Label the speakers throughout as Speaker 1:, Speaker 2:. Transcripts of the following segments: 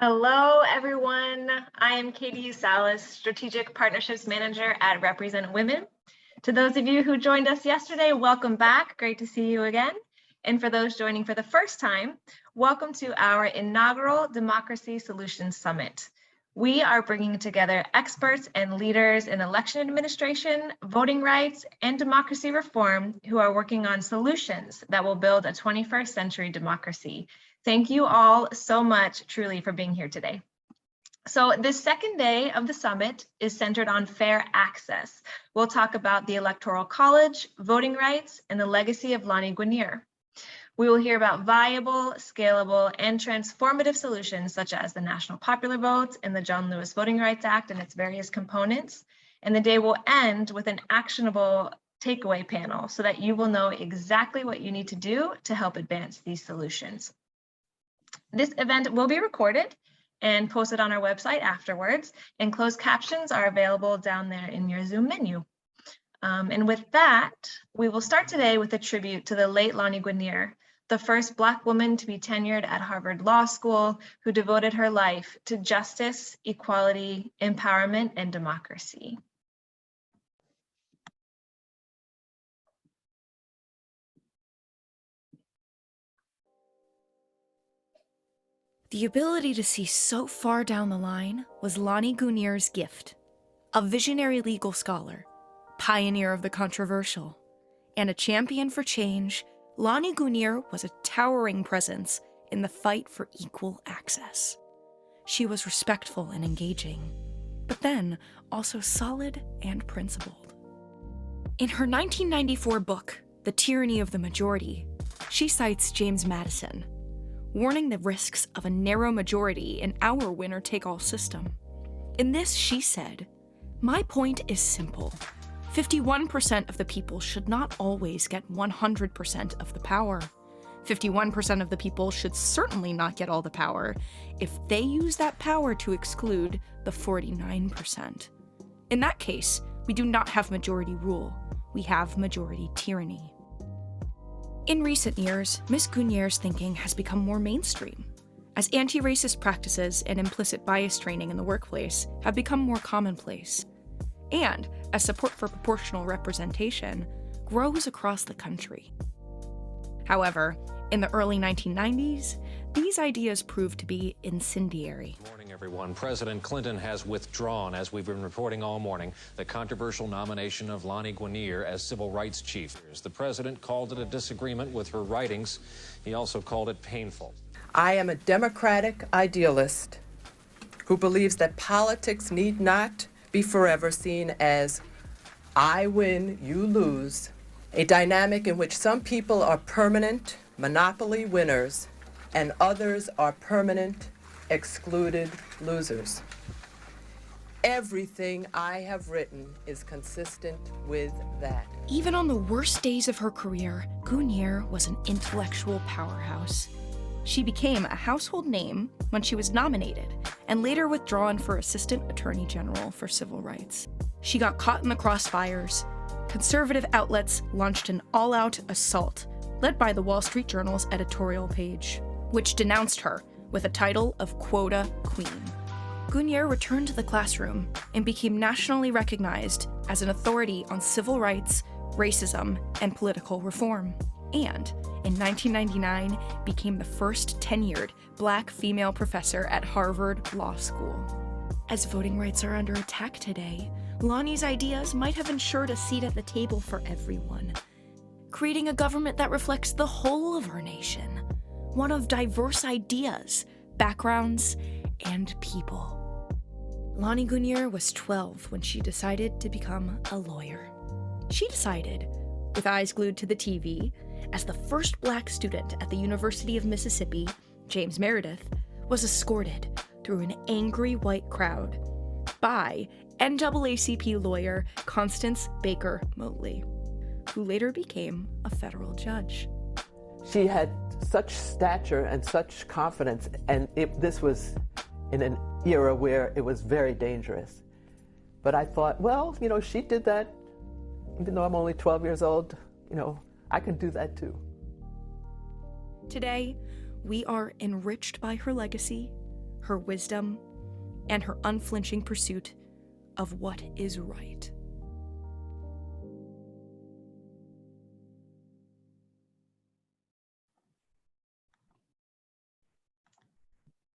Speaker 1: Hello, everyone. I am Katie Salas, Strategic Partnerships Manager at RepresentWomen. To those of you who joined us yesterday, welcome back. Great to see you again. And for those joining for the first time, welcome to our inaugural Democracy Solutions Summit. We are bringing together experts and leaders in election administration, voting rights, and democracy reform who are working on solutions that will build a 21st century democracy. Thank you all so much, truly, for being here today. So this second day of the summit is centered on fair access. We'll talk about the Electoral College, voting rights, and the legacy of Lani Guinier. We will hear about viable, scalable, and transformative solutions such as the National Popular Vote and the John Lewis Voting Rights Act and its various components. And the day will end with an actionable takeaway panel so that you will know exactly what you need to do to help advance these solutions. This event will be recorded and posted on our website afterwards, and closed captions are available down there in your Zoom menu. And with that, we will start today with a tribute to the late Lani Guinier, the first Black woman to be tenured at Harvard Law School, who devoted her life to justice, equality, empowerment, and democracy.
Speaker 2: The ability to see so far down the line was Lani Guinier's gift. A visionary legal scholar, pioneer of the controversial, and a champion for change, Lani Guinier was a towering presence in the fight for equal access. She was respectful and engaging, but then also solid and principled. In her 1994 book, The Tyranny of the Majority, she cites James Madison, warning the risks of a narrow majority in our winner-take-all system. In this, she said, "My point is simple. 51% of the people should not always get 100% of the power. 51% of the people should certainly not get all the power if they use that power to exclude the 49%. In that case, we do not have majority rule. We have majority tyranny." In recent years, Ms. Guinier's thinking has become more mainstream, as anti-racist practices and implicit bias training in the workplace have become more commonplace, and as support for proportional representation grows across the country. However, in the early 1990s, these ideas proved to be incendiary.
Speaker 3: Good morning, everyone. President Clinton has withdrawn, as we've been reporting all morning, the controversial nomination of Lani Guinier as civil rights chief. The president called it a disagreement with her writings. He also called it painful.
Speaker 4: I am a democratic idealist who believes that politics need not be forever seen as I win, you lose, a dynamic in which some people are permanent monopoly winners and others are permanent excluded losers. Everything I have written is consistent with that.
Speaker 2: Even on the worst days of her career, Guinier was an intellectual powerhouse. She became a household name when she was nominated and later withdrawn for Assistant Attorney General for Civil Rights. She got caught in the crossfires. Conservative outlets launched an all-out assault led by the Wall Street Journal's editorial page, which denounced her with a title of Quota Queen. Guinier returned to the classroom and became nationally recognized as an authority on civil rights, racism, and political reform. And in 1999, became the first tenured Black female professor at Harvard Law School. As voting rights are under attack today, Lani's ideas might have ensured a seat at the table for everyone, creating a government that reflects the whole of our nation, one of diverse ideas, backgrounds, and people. Lani Guinier was 12 when she decided to become a lawyer. She decided, with eyes glued to the TV, as the first Black student at the University of Mississippi, James Meredith, was escorted through an angry white crowd by NAACP lawyer Constance Baker Motley, who later became a federal judge.
Speaker 4: She had such stature and such confidence, and this was in an era where it was very dangerous. But I thought, well, she did that, even though I'm only 12 years old, I can do that too.
Speaker 2: Today, we are enriched by her legacy, her wisdom, and her unflinching pursuit of what is right.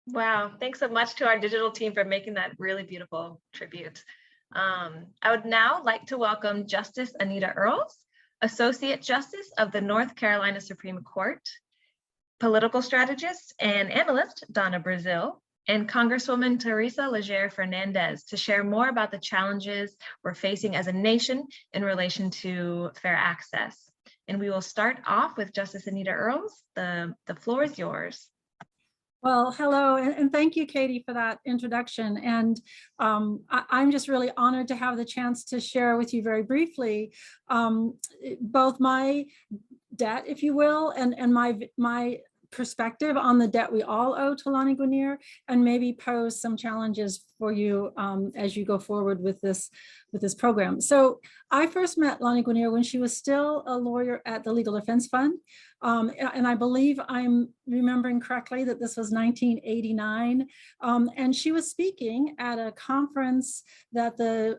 Speaker 1: Wow, thanks so much to our digital team for making that really beautiful tribute. I would now like to welcome Justice Anita Earls, Associate Justice of the North Carolina Supreme Court, political strategist and analyst Donna Brazil, and Congresswoman Teresa Leger Fernandez to share more about the challenges we're facing as a nation in relation to fair access. And we will start off with Justice Anita Earls. The floor is yours.
Speaker 5: Well, hello, and thank you, Katie, for that introduction. And I'm just really honored to have the chance to share with you very briefly both my debt, if you will, and my perspective on the debt we all owe to Lani Guinier, and maybe pose some challenges for you as you go forward with this program. So I first met Lani Guinier when she was still a lawyer at the Legal Defense Fund. And I believe I'm remembering correctly that this was 1989. And she was speaking at a conference that the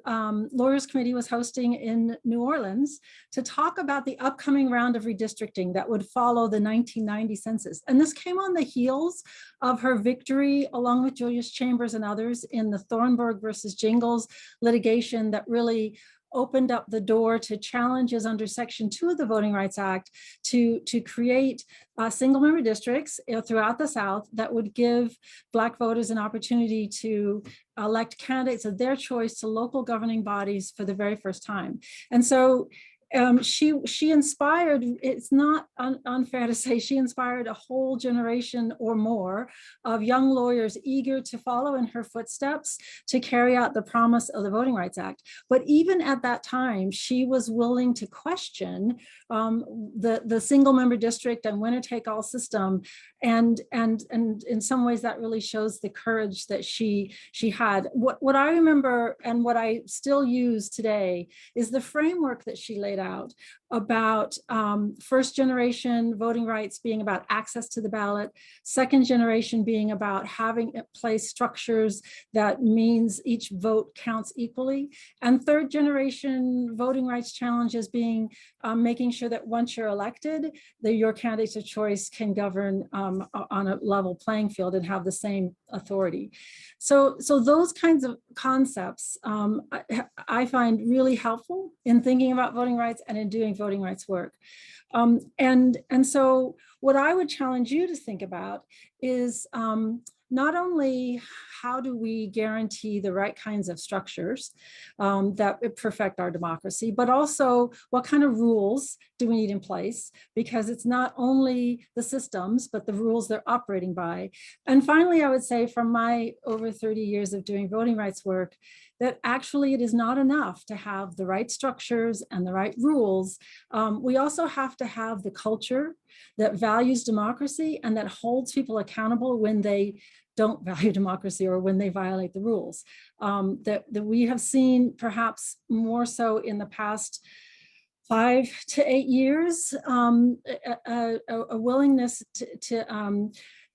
Speaker 5: Lawyers Committee was hosting in New Orleans to talk about the upcoming round of redistricting that would follow the 1990 census. And this came on the heels of her victory, along with Julius Chambers and others, in the Thornburg versus Jingles litigation that really opened up the door to challenges under Section 2 of the Voting Rights Act to create single member districts throughout the South that would give Black voters an opportunity to elect candidates of their choice to local governing bodies for the very first time. And so she inspired, it's not unfair to say, she inspired a whole generation or more of young lawyers eager to follow in her footsteps to carry out the promise of the Voting Rights Act. But even at that time, she was willing to question the single member district and winner take all system. And in some ways that really shows the courage that she had. What I remember and what I still use today is the framework that she laid out about first generation voting rights being about access to the ballot, second generation being about having in place structures that means each vote counts equally, and third generation voting rights challenges being making sure that once you're elected, that your candidates of choice can govern on a level playing field and have the same authority. So those kinds of concepts I find really helpful in thinking about voting rights and in doing voting rights work. And so what I would challenge you to think about is not only how do we guarantee the right kinds of structures that perfect our democracy, but also what kind of rules do we need in place? Because it's not only the systems, but the rules they're operating by. And finally, I would say from my over 30 years of doing voting rights work, that actually it is not enough to have the right structures and the right rules. We also have to have the culture that values democracy and that holds people accountable when they don't value democracy or when they violate the rules. That we have seen perhaps more so in the past 5 to 8 years, a willingness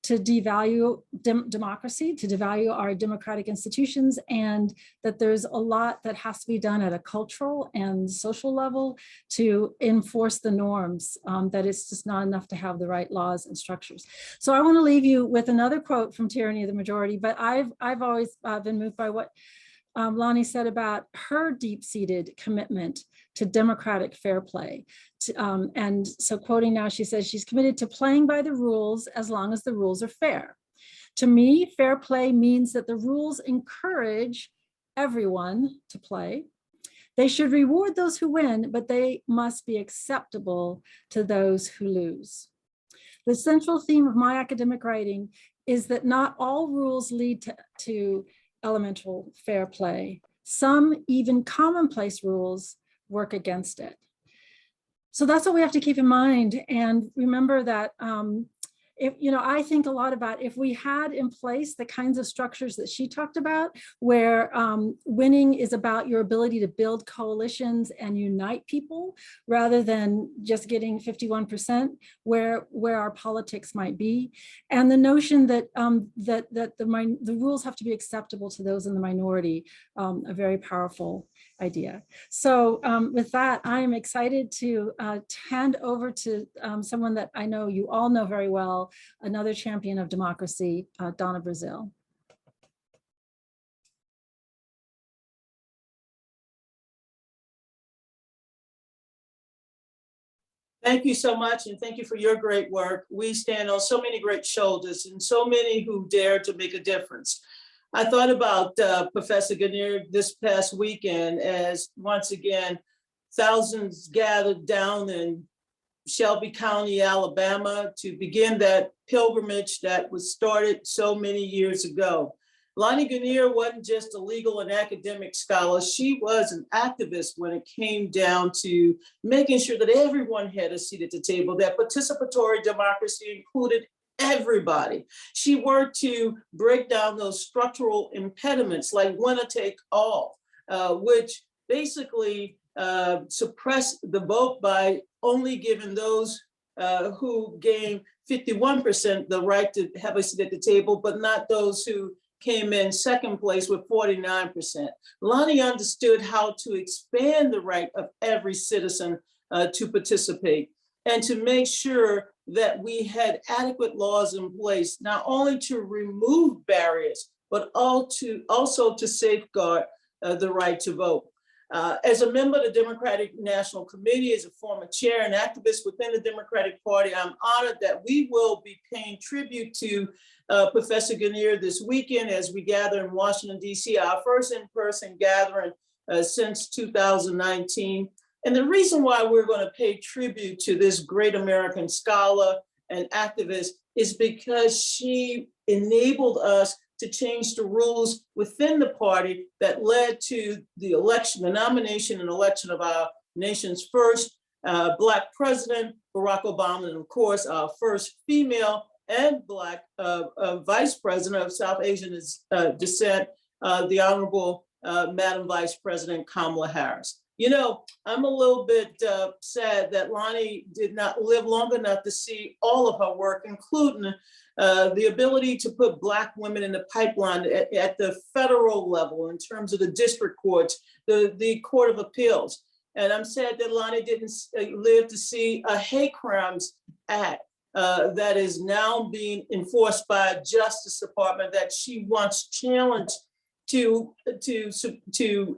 Speaker 5: to devalue democracy, to devalue our democratic institutions, and that there's a lot that has to be done at a cultural and social level to enforce the norms, that it's just not enough to have the right laws and structures. So I want to leave you with another quote from Tyranny of the Majority, but I've always been moved by what Lani said about her deep-seated commitment to democratic fair play. And so quoting now, she says, she's committed to playing by the rules as long as the rules are fair. To me, fair play means that the rules encourage everyone to play. They should reward those who win, but they must be acceptable to those who lose. The central theme of my academic writing is that not all rules lead to elemental fair play. Some even commonplace rules work against it. So that's what we have to keep in mind, and remember that I think a lot about if we had in place the kinds of structures that she talked about, where winning is about your ability to build coalitions and unite people rather than just getting 51%, where our politics might be, and the notion that the rules have to be acceptable to those in the minority, a very powerful idea. So with that, I am excited to hand over to someone that I know you all know very well, another champion of democracy, Donna Brazil.
Speaker 6: Thank you so much, and thank you for your great work. We stand on so many great shoulders and so many who dare to make a difference. I thought about Professor Guinier this past weekend as, once again, thousands gathered down in Shelby County, Alabama, to begin that pilgrimage that was started so many years ago. Lani Guinier wasn't just a legal and academic scholar. She was an activist when it came down to making sure that everyone had a seat at the table, that participatory democracy included everybody. She worked to break down those structural impediments like winner take all, which basically suppressed the vote by only giving those who gained 51% the right to have a seat at the table, but not those who came in second place with 49%. Lani understood how to expand the right of every citizen to participate and to make sure that we had adequate laws in place, not only to remove barriers, but also to safeguard the right to vote. As a member of the Democratic National Committee, as a former chair and activist within the Democratic Party, I'm honored that we will be paying tribute to Professor Guinier this weekend as we gather in Washington, D.C., our first in-person gathering since 2019. And the reason why we're going to pay tribute to this great American scholar and activist is because she enabled us to change the rules within the party that led to the election, the nomination and election of our nation's first Black president, Barack Obama, and of course, our first female and Black vice president of South Asian descent, the Honorable Madam Vice President Kamala Harris. You know, I'm a little bit sad that Lani did not live long enough to see all of her work, including the ability to put Black women in the pipeline at the federal level in terms of the district courts, the Court of Appeals. And I'm sad that Lani didn't live to see a hate crimes act that is now being enforced by a Justice Department that she once challenged to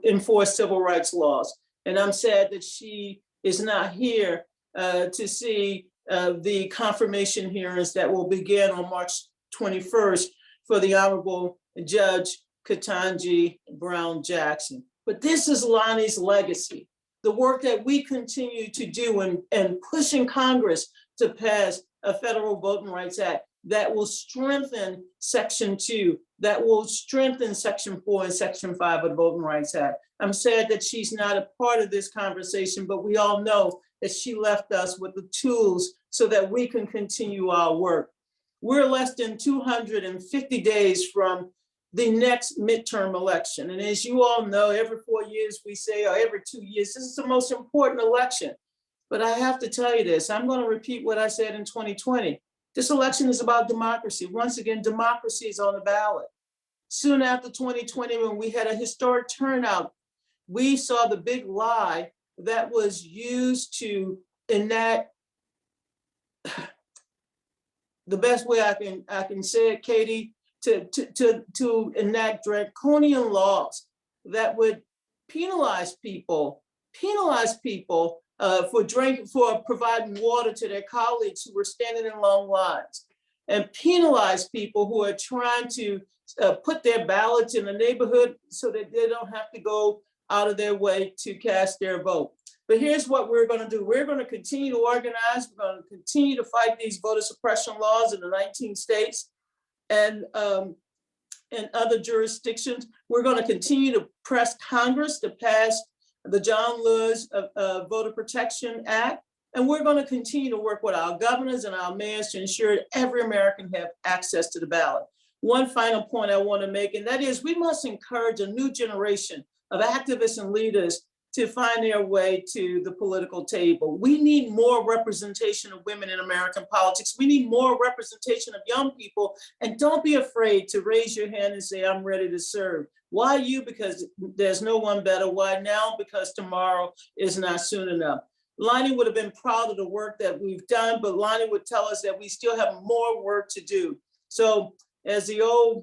Speaker 6: enforce civil rights laws. And I'm sad that she is not here to see the confirmation hearings that will begin on March 21st for the Honorable Judge Ketanji Brown Jackson. But this is Lani's legacy, the work that we continue to do in pushing Congress to pass a federal Voting Rights Act that will strengthen Section 2, that will strengthen Section 4 and Section 5 of the Voting Rights Act. I'm sad that she's not a part of this conversation, but we all know that she left us with the tools so that we can continue our work. We're less than 250 days from the next midterm election. And as you all know, every 4 years we say, or every 2 years, this is the most important election. But I have to tell you this, I'm going to repeat what I said in 2020. This election is about democracy. Once again, democracy is on the ballot. Soon after 2020, when we had a historic turnout, we saw the big lie that was used to enact, the best way I can say it, Katie, to enact draconian laws that would penalize people for providing water to their colleagues who were standing in long lines, and penalize people who are trying to put their ballots in the neighborhood so that they don't have to go out of their way to cast their vote. But here's what we're going to do. We're going to continue to organize. We're going to continue to fight these voter suppression laws in the 19 states and other jurisdictions. We're going to continue to press Congress to pass the John Lewis Voter Protection Act And we're going to continue to work with our governors and our mayors to ensure that every American have access to the ballot. One final point I want to make, and that is we must encourage a new generation of activists and leaders to find their way to the political table. We need more representation of women in American politics. We need more representation of young people. And don't be afraid to raise your hand and say, I'm ready to serve. Why you? Because there's no one better. Why now? Because tomorrow is not soon enough. Lonnie would have been proud of the work that we've done, but Lonnie would tell us that we still have more work to do. So as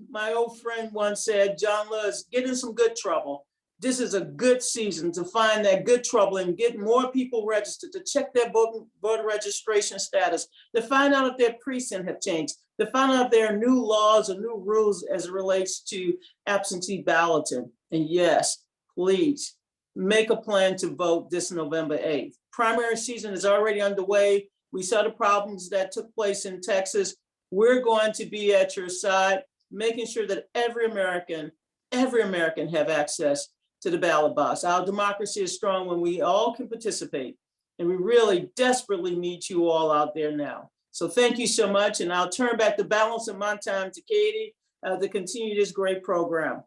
Speaker 6: my old friend once said, John Lewis, get in some good trouble. This is a good season to find that good trouble and get more people registered, to check their voter registration status, to find out if their precinct have changed, to find out if there are new laws or new rules as it relates to absentee balloting. And yes, please make a plan to vote this November 8th. Primary season is already underway. We saw the problems that took place in Texas. We're going to be at your side, making sure that every American have access to the ballot box. Our democracy is strong when we all can participate, and we really desperately need you all out there now. So thank you so much, and I'll turn back the balance of my time to Katie to continue this great program.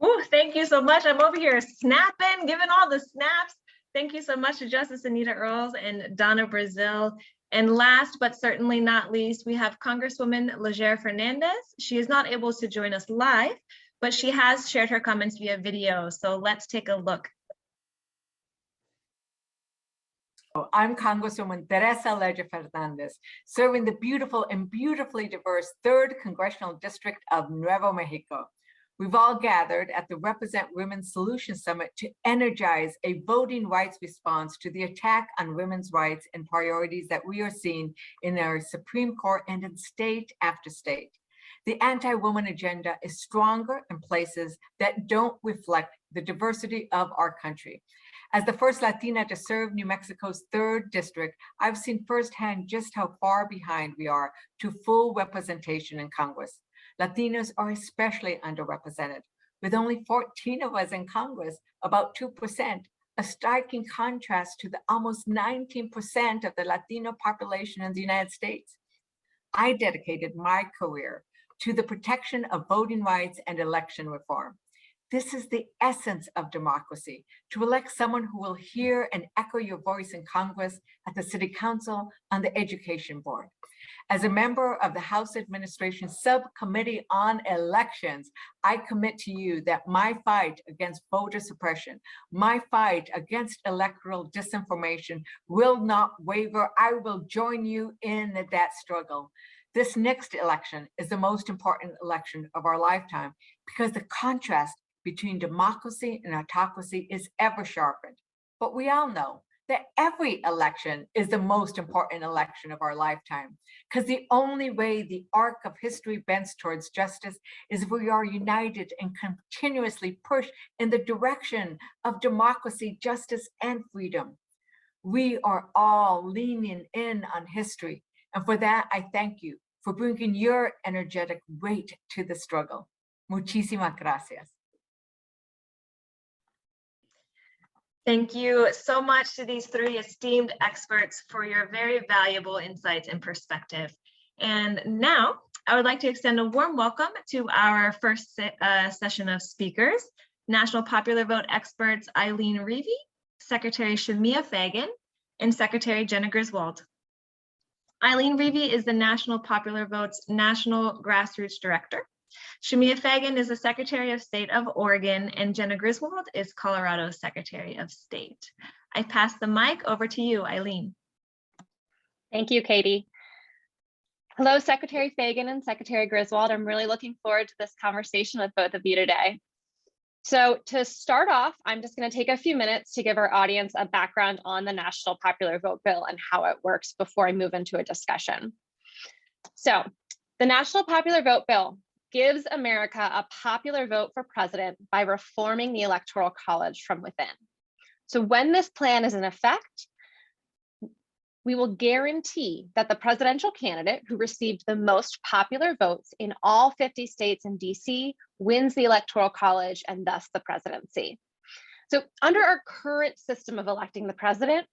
Speaker 1: Oh, thank you so much. I'm over here snapping, giving all the snaps. Thank you so much to Justice Anita Earls and Donna Brazil. And last but certainly not least, we have Congresswoman Leger Fernandez. She is not able to join us live, but she has shared her comments via video. So let's take a look.
Speaker 7: I'm Congresswoman Teresa Leger Fernandez, serving the beautiful and beautifully diverse 3rd Congressional District of Nuevo Mexico. We've all gathered at the Represent Women Solution Summit to energize a voting rights response to the attack on women's rights and priorities that we are seeing in our Supreme Court and in state after state. The anti-woman agenda is stronger in places that don't reflect the diversity of our country. As the first Latina to serve New Mexico's 3rd district, I've seen firsthand just how far behind we are to full representation in Congress. Latinos are especially underrepresented, with only 14 of us in Congress, about 2%, a striking contrast to the almost 19% of the Latino population in the United States. I dedicated my career to the protection of voting rights and election reform. This is the essence of democracy, to elect someone who will hear and echo your voice in Congress, at the City Council, on the Education Board. As a member of the House Administration Subcommittee on Elections, I commit to you that my fight against voter suppression, my fight against electoral disinformation will not waver. I will join you in that struggle. This next election is the most important election of our lifetime because the contrast between democracy and autocracy is ever sharpened. But we all know that every election is the most important election of our lifetime, because the only way the arc of history bends towards justice is if we are united and continuously push in the direction of democracy, justice, and freedom. We are all leaning in on history, and for that, I thank you for bringing your energetic weight to the struggle. Muchísimas gracias.
Speaker 1: Thank you so much to these 3 esteemed experts for your very valuable insights and perspective. And now I would like to extend a warm welcome to our first session of speakers, National Popular Vote experts Eileen Reavy, Secretary Shamia Fagan, and Secretary Jenna Griswold. Eileen Reavy is the National Popular Vote's National Grassroots Director. Shamia Fagan is the Secretary of State of Oregon, and Jenna Griswold is Colorado's Secretary of State. I pass the mic over to you, Eileen.
Speaker 8: Thank you, Katie. Hello, Secretary Fagan and Secretary Griswold. I'm really looking forward to this conversation with both of you today. So to start off, I'm just going to take a few minutes to give our audience a background on the National Popular Vote Bill and how it works before I move into a discussion. So the National Popular Vote Bill gives America a popular vote for president by reforming the Electoral College from within. So when this plan is in effect, we will guarantee that the presidential candidate who received the most popular votes in all 50 states and DC wins the Electoral College and thus the presidency. So under our current system of electing the president,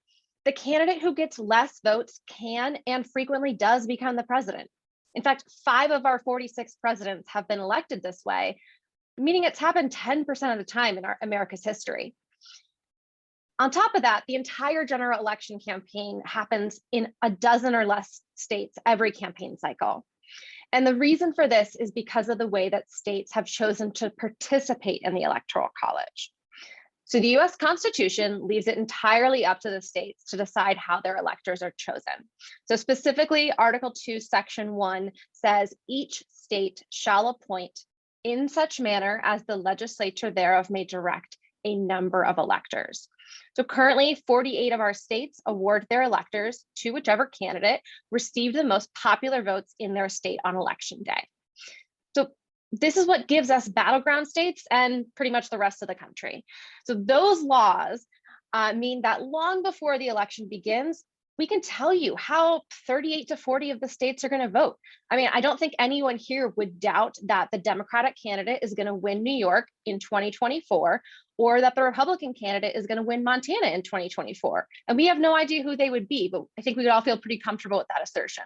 Speaker 8: the candidate who gets less votes can and frequently does become the president. In fact, 5 of our 46 presidents have been elected this way, meaning it's happened 10% of the time in America's history. On top of that, the entire general election campaign happens in a dozen or less states every campaign cycle. And the reason for this is because of the way that states have chosen to participate in the Electoral College. So the US Constitution leaves it entirely up to the states to decide how their electors are chosen. So specifically, Article 2, Section 1 says each state shall appoint in such manner as the legislature thereof may direct a number of electors. So currently 48 of our states award their electors to whichever candidate received the most popular votes in their state on election day. So this is what gives us battleground states and pretty much the rest of the country. So those laws mean that long before the election begins, we can tell you how 38 to 40 of the states are going to vote. I mean, I don't think anyone here would doubt that the Democratic candidate is going to win New York in 2024, or that the Republican candidate is going to win Montana in 2024. And we have no idea who they would be, but I think we would all feel pretty comfortable with that assertion.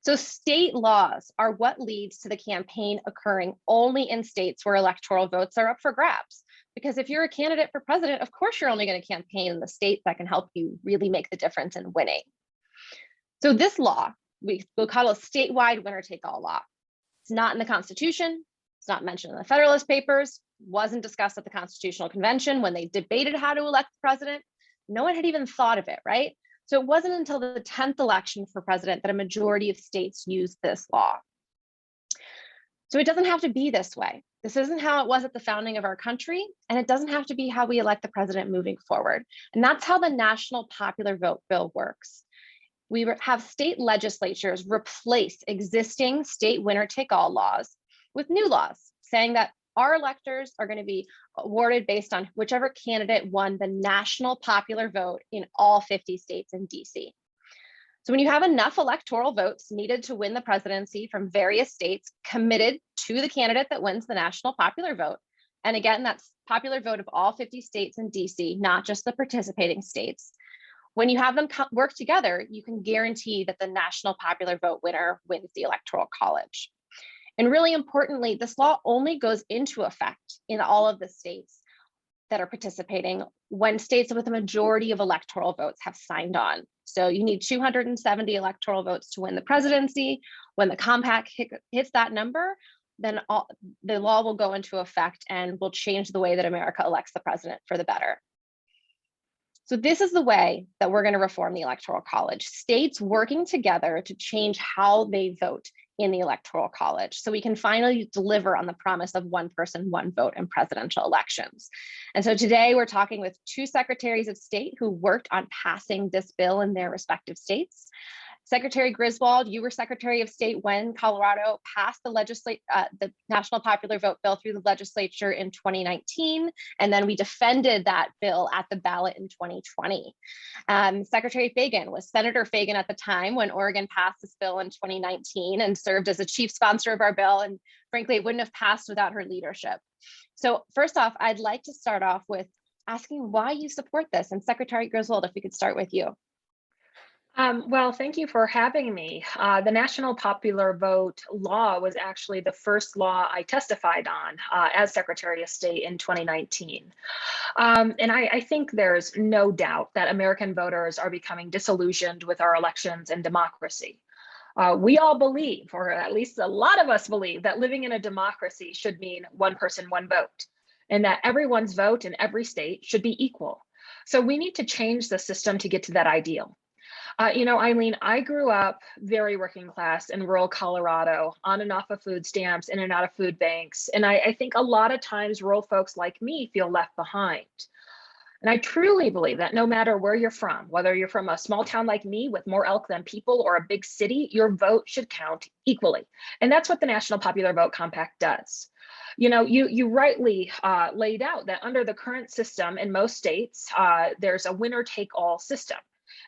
Speaker 8: So state laws are what leads to the campaign occurring only in states where electoral votes are up for grabs. Because if you're a candidate for president, of course, you're only going to campaign in the state that can help you really make the difference in winning. So this law, we'll call a statewide winner-take-all law. It's not in the Constitution. It's not mentioned in the Federalist Papers, wasn't discussed at the Constitutional Convention when they debated how to elect the president. No one had even thought of it, right? So it wasn't until the 10th election for president that a majority of states used this law. So it doesn't have to be this way. This isn't how it was at the founding of our country, and it doesn't have to be how we elect the president moving forward. And that's how the National Popular Vote Bill works. We have state legislatures replace existing state winner-take-all laws with new laws, saying that our electors are going to be awarded based on whichever candidate won the national popular vote in all 50 states and DC. So when you have enough electoral votes needed to win the presidency from various states committed to the candidate that wins the national popular vote, and again, that's popular vote of all 50 states and DC, not just the participating states. When you have them work together, you can guarantee that the national popular vote winner wins the Electoral College. And really importantly, this law only goes into effect in all of the states that are participating when states with a majority of electoral votes have signed on. So you need 270 electoral votes to win the presidency. When the compact hits that number, then the law will go into effect and will change the way that America elects the president for the better. So this is the way that we're going to reform the Electoral College, states working together to change how they vote in the Electoral College, so we can finally deliver on the promise of one person, one vote in presidential elections. And so today we're talking with 2 secretaries of state who worked on passing this bill in their respective states. Secretary Griswold, you were Secretary of State when Colorado passed the National Popular Vote Bill through the legislature in 2019, and then we defended that bill at the ballot in 2020. Secretary Fagan was Senator Fagan at the time when Oregon passed this bill in 2019 and served as a chief sponsor of our bill, and frankly, it wouldn't have passed without her leadership. So first off, I'd like to start off with asking why you support this, and Secretary Griswold, if we could start with you.
Speaker 9: Well, thank you for having me. The National Popular Vote law was actually the first law I testified on as Secretary of State in 2019. And I think there's no doubt that American voters are becoming disillusioned with our elections and democracy. We all believe, or at least a lot of us believe, that living in a democracy should mean one person, one vote, and that everyone's vote in every state should be equal. So we need to change the system to get to that ideal. You know, Eileen, I grew up very working class in rural Colorado, on and off of food stamps, in and out of food banks. And I think a lot of times rural folks like me feel left behind. And I truly believe that no matter where you're from, whether you're from a small town like me with more elk than people or a big city, your vote should count equally. And that's what the National Popular Vote Compact does. You know, you rightly laid out that under the current system in most states, there's a winner-take-all system.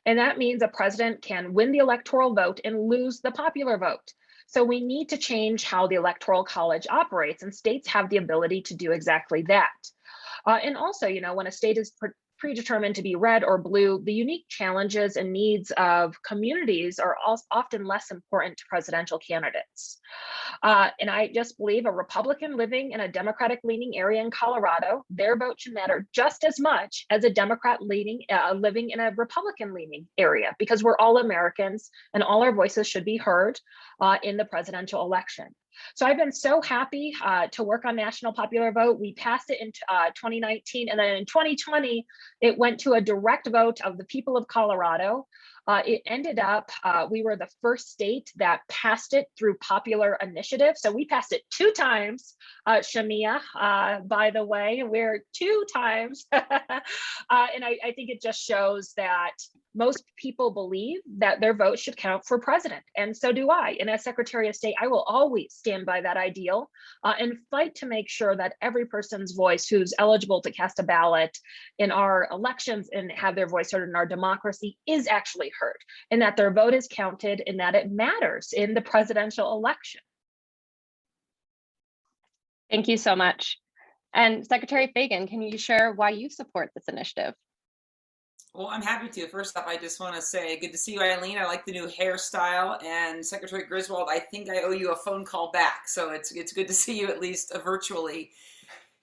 Speaker 9: And that means a president can win the electoral vote and lose the popular vote. So we need to change how the Electoral College operates, and states have the ability to do exactly that. And also, you know, when a state is predetermined to be red or blue, the unique challenges and needs of communities are often less important to presidential candidates. And I just believe a Republican living in a Democratic leaning area in Colorado, their vote should matter just as much as a Democrat living in a Republican leaning area, because we're all Americans and all our voices should be heard in the presidential election. So I've been so happy to work on national popular vote. We passed it in 2019, and then in 2020, it went to a direct vote of the people of Colorado. It ended up, we were the first state that passed it through popular initiative. So we passed it 2 times, Shamia, by the way, we're 2 times. And I think it just shows that most people believe that their vote should count for president. And so do I. And as Secretary of State, I will always stand by that ideal and fight to make sure that every person's voice who's eligible to cast a ballot in our elections and have their voice heard in our democracy is actually heard, and that their vote is counted and that it matters in the presidential election.
Speaker 8: Thank you so much. And Secretary Fagan, can you share why you support this initiative?
Speaker 10: Well, I'm happy to. First off, I just want to say good to see you, Eileen. I like the new hairstyle. And Secretary Griswold, I think I owe you a phone call back. So it's good to see you at least virtually.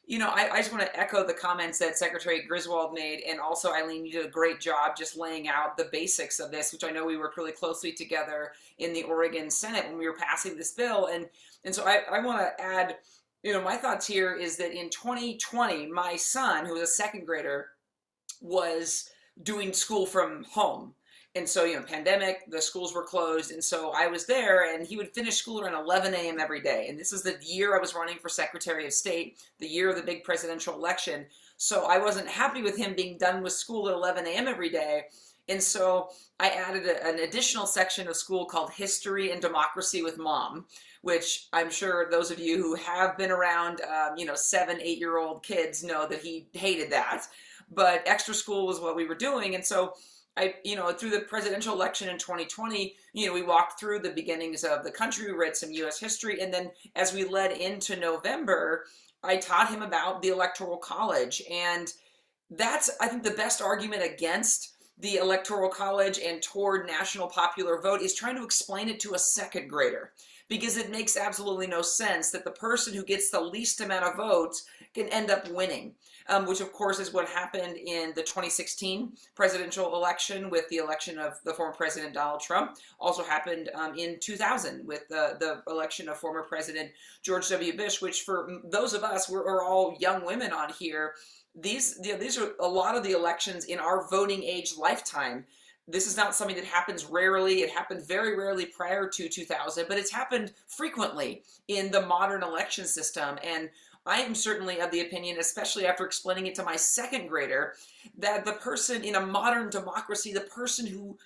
Speaker 10: You know, I just want to echo the comments that Secretary Griswold made. And also, Eileen, you did a great job just laying out the basics of this, which I know we worked really closely together in the Oregon Senate when we were passing this bill. And so I want to add, you know, my thoughts here is that in 2020, my son, who was a second grader, was doing school from home. And so, you know, pandemic, the schools were closed. And so I was there, and he would finish school around 11 a.m. every day. And this is the year I was running for Secretary of State, the year of the big presidential election. So I wasn't happy with him being done with school at 11 a.m. every day. And so I added an additional section of school called History and Democracy with Mom, which I'm sure those of you who have been around, you know, 7, 8-year-old kids know that he hated that. But extra school was what we were doing. And so you know, through the presidential election in 2020, you know, we walked through the beginnings of the country, we read some U.S. history. And then as we led into November, I taught him about the Electoral College. And that's, I think, the best argument against the Electoral College and toward national popular vote is trying to explain it to a second grader, because it makes absolutely no sense that the person who gets the least amount of votes can end up winning, which of course is what happened in the 2016 presidential election with the election of the former President Donald Trump. Also happened in 2000 with the election of former President George W. Bush, which for those of us, we're all young women on here, these are a lot of the elections in our voting age lifetime. This is not something that happens rarely. It happened very rarely prior to 2000, but it's happened frequently in the modern election system. And I am certainly of the opinion, especially after explaining it to my second grader, that the person in a modern democracy, the person who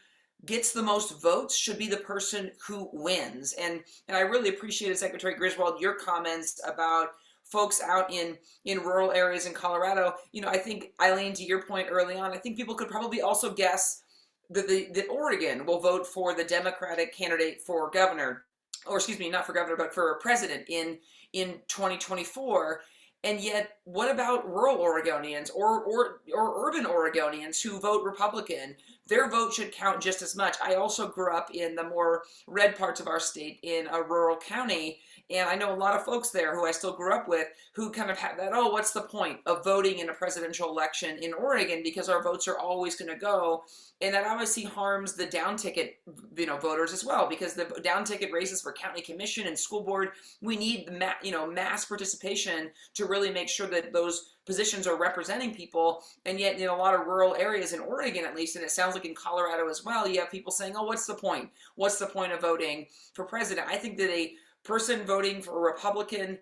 Speaker 10: gets the most votes should be the person who wins. And I really appreciated, Secretary Griswold, your comments about folks out in rural areas in Colorado. You know, I think, Eileen, to your point early on, I think people could probably also guess that Oregon will vote for the Democratic candidate for governor, or excuse me, not for governor, but for president in 2024. And yet, what about rural Oregonians or urban Oregonians who vote Republican? Their vote should count just as much. I also grew up in the more red parts of our state in a rural county, and I know a lot of folks there who I still grew up with who kind of have that, oh, what's the point of voting in a presidential election in Oregon, because our votes are always going to go. And that obviously harms the down ticket, you know, voters as well, because the down ticket races for county commission and school board, we need mass participation to really make sure that those positions are representing people. And yet in a lot of rural areas in Oregon, at least, and it sounds like in Colorado as well, you have people saying, oh, what's the point? What's the point of voting for president? I think that a person voting for a Republican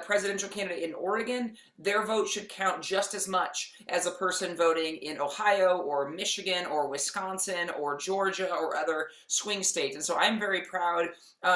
Speaker 10: presidential candidate in Oregon, their vote should count just as much as a person voting in Ohio or Michigan or Wisconsin or Georgia or other swing states. And so I'm very proud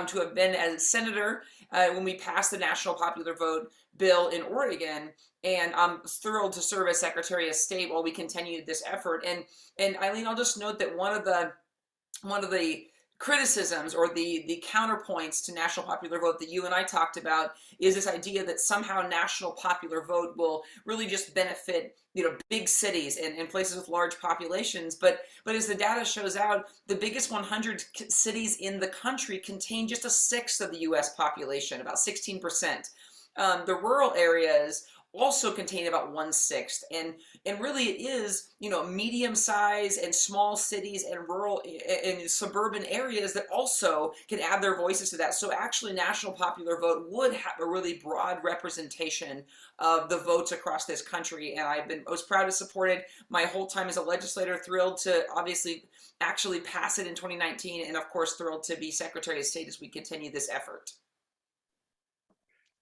Speaker 10: to have been as a senator when we passed the national popular vote bill in Oregon. And I'm thrilled to serve as Secretary of State while we continue this effort. And Eileen, I'll just note that one of the criticisms or the counterpoints to national popular vote that you and I talked about is this idea that somehow national popular vote will really just benefit, you know, big cities and places with large populations. But as the data shows out, the biggest 100 cities in the country contain just a sixth of the US population, about 16%. The rural areas also contain about 1/6, and really it is, you know, medium size and small cities and rural and suburban areas that also can add their voices to that. So actually national popular vote would have a really broad representation of the votes across this country, and I was proud to support it my whole time as a legislator, thrilled to obviously actually pass it in 2019, and of course thrilled to be Secretary of State as we continue this effort.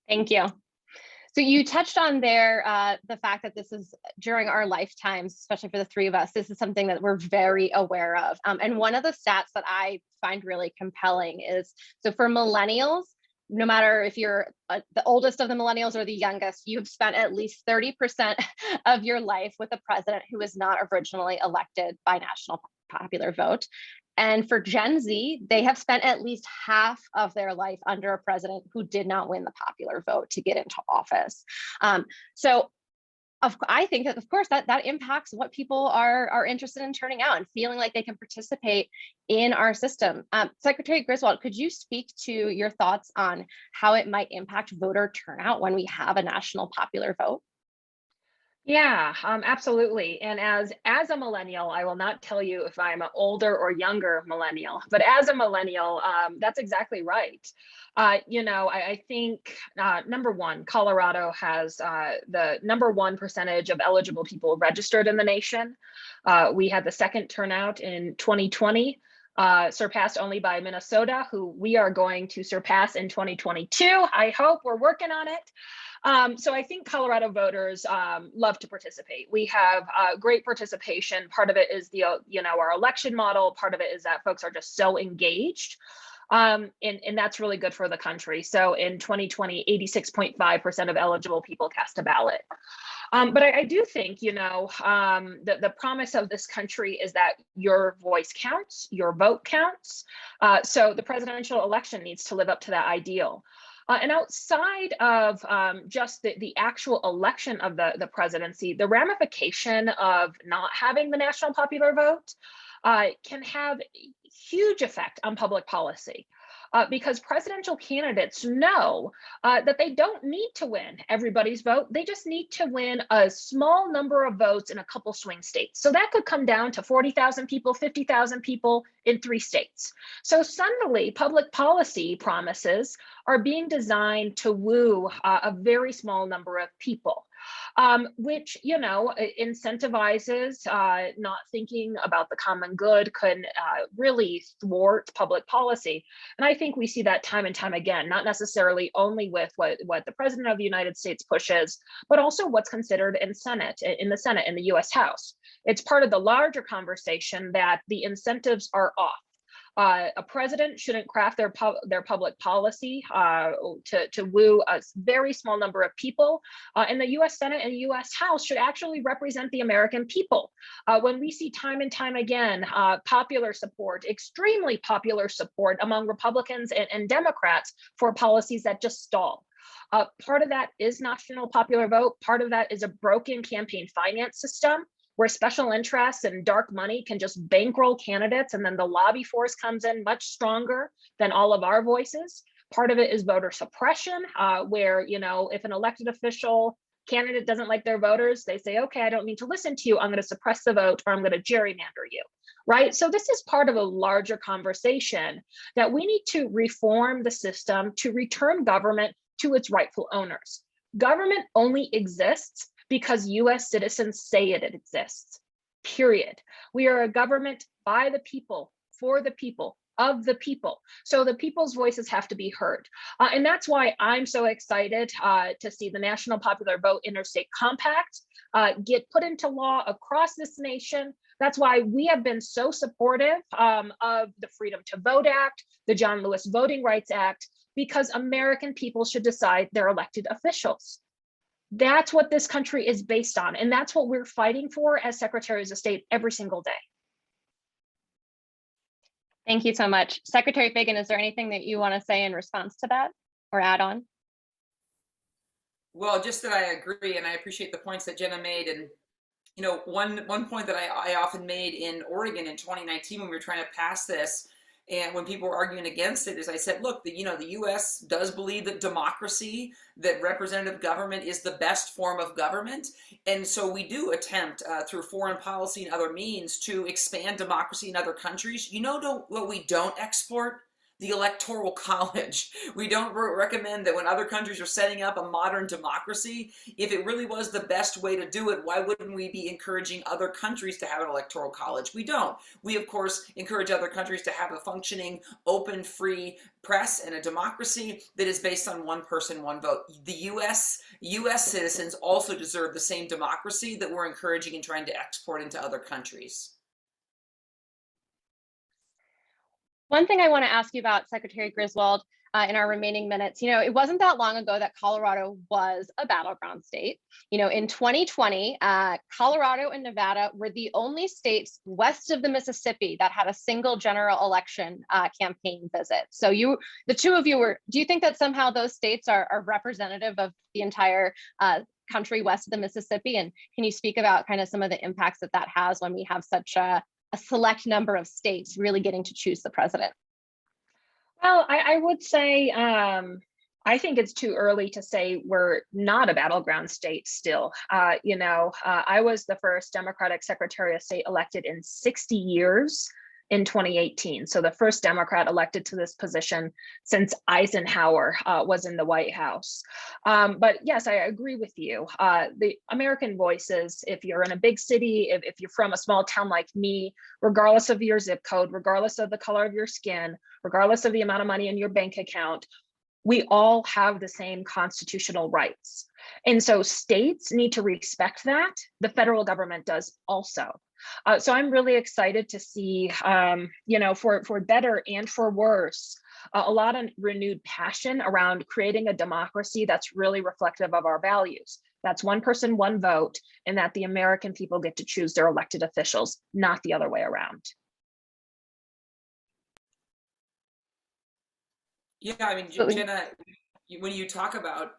Speaker 8: Thank you. So you touched on there the fact that this is during our lifetimes, especially for the three of us, this is something that we're very aware of. And one of the stats that I find really compelling is, so for millennials, no matter if you're the oldest of the millennials or the youngest, you've spent at least 30% of your life with a president who was not originally elected by national popular vote. And for Gen Z, they have spent at least half of their life under a president who did not win the popular vote to get into office. So I think that, of course, that impacts what people are interested in turning out and feeling like they can participate in our system. Secretary Griswold, could you speak to your thoughts on how it might impact voter turnout when we have a national popular vote?
Speaker 9: Yeah, absolutely. And as a millennial, I will not tell you if I'm an older or younger millennial, but as a millennial, that's exactly right. You know, I think number one, Colorado has the #1 percentage of eligible people registered in the nation. We had the second turnout in 2020. Surpassed only by Minnesota, who we are going to surpass in 2022. I hope. We're working on it. So I think Colorado voters love to participate. We have great participation. Part of it is our election model. Part of it is that folks are just so engaged. And that's really good for the country. So in 2020, 86.5% of eligible people cast a ballot. But I do think, the promise of this country is that your voice counts, your vote counts. So the presidential election needs to live up to that ideal. And outside of just the actual election of the presidency, the ramification of not having the national popular vote can have huge effect on public policy. Because presidential candidates know that they don't need to win everybody's vote. They just need to win a small number of votes in a couple swing states. So that could come down to 40,000 people, 50,000 people in 3 states. So suddenly public policy promises are being designed to woo a very small number of people. Which, incentivizes not thinking about the common good, can really thwart public policy. And I think we see that time and time again, not necessarily only with what the President of the United States pushes, but also what's considered in the Senate, in the US House. It's part of the larger conversation that the incentives are off. A president shouldn't craft their public policy to woo a very small number of people, and the U.S. Senate and the U.S. House should actually represent the American people. When we see time and time again popular support, extremely popular support among Republicans and Democrats for policies that just stall. Part of that is national popular vote. Part of that is a broken campaign finance system, where special interests and dark money can just bankroll candidates, and then the lobby force comes in much stronger than all of our voices. Part of it is voter suppression, where, if an elected official candidate doesn't like their voters, they say, okay, I don't need to listen to you. I'm going to suppress the vote, or I'm going to gerrymander you, right? So this is part of a larger conversation that we need to reform the system to return government to its rightful owners. Government only exists because US citizens say it exists, period. We are a government by the people, for the people, of the people. So the people's voices have to be heard. And that's why I'm so excited to see the National Popular Vote Interstate Compact get put into law across this nation. That's why we have been so supportive of the Freedom to Vote Act, the John Lewis Voting Rights Act, because American people should decide their elected officials. That's what this country is based on. And that's what we're fighting for as Secretaries of State every single day.
Speaker 8: Thank you so much. Secretary Fagan, is there anything that you want to say in response to that or add on?
Speaker 10: Well, just that I agree, and I appreciate the points that Jenna made. And you know, one point that I often made in Oregon in 2019 when we were trying to pass this, and when people were arguing against it, is I said, look, the U.S. does believe that democracy, that representative government is the best form of government, and so we do attempt through foreign policy and other means to expand democracy in other countries. What we don't export? The Electoral College. We don't recommend that when other countries are setting up a modern democracy, if it really was the best way to do it, why wouldn't we be encouraging other countries to have an Electoral College? We don't. We, of course, encourage other countries to have a functioning, open, free press and a democracy that is based on one person, one vote. The U.S. citizens also deserve the same democracy that we're encouraging and trying to export into other countries.
Speaker 8: One thing I want to ask you about, Secretary Griswold, in our remaining minutes, it wasn't that long ago that Colorado was a battleground state. In 2020, Colorado and Nevada were the only states west of the Mississippi that had a single general election campaign visit. So the two of you do you think that somehow those states are representative of the entire country west of the Mississippi? And can you speak about kind of some of the impacts that has when we have such a select number of states really getting to choose the president?
Speaker 9: Well, I would say I think it's too early to say we're not a battleground state still. I was the first Democratic Secretary of State elected in 60 years in 2018. So the first Democrat elected to this position since Eisenhower was in the White House. But yes, I agree with you. The American voices, if you're in a big city, if you're from a small town like me, regardless of your zip code, regardless of the color of your skin, regardless of the amount of money in your bank account, we all have the same constitutional rights. And so states need to respect that. The federal government does also. So I'm really excited to see, for better and for worse, a lot of renewed passion around creating a democracy that's really reflective of our values. That's one person, one vote, and that the American people get to choose their elected officials, not the other way around.
Speaker 10: Yeah, I mean, Jenna, when you talk about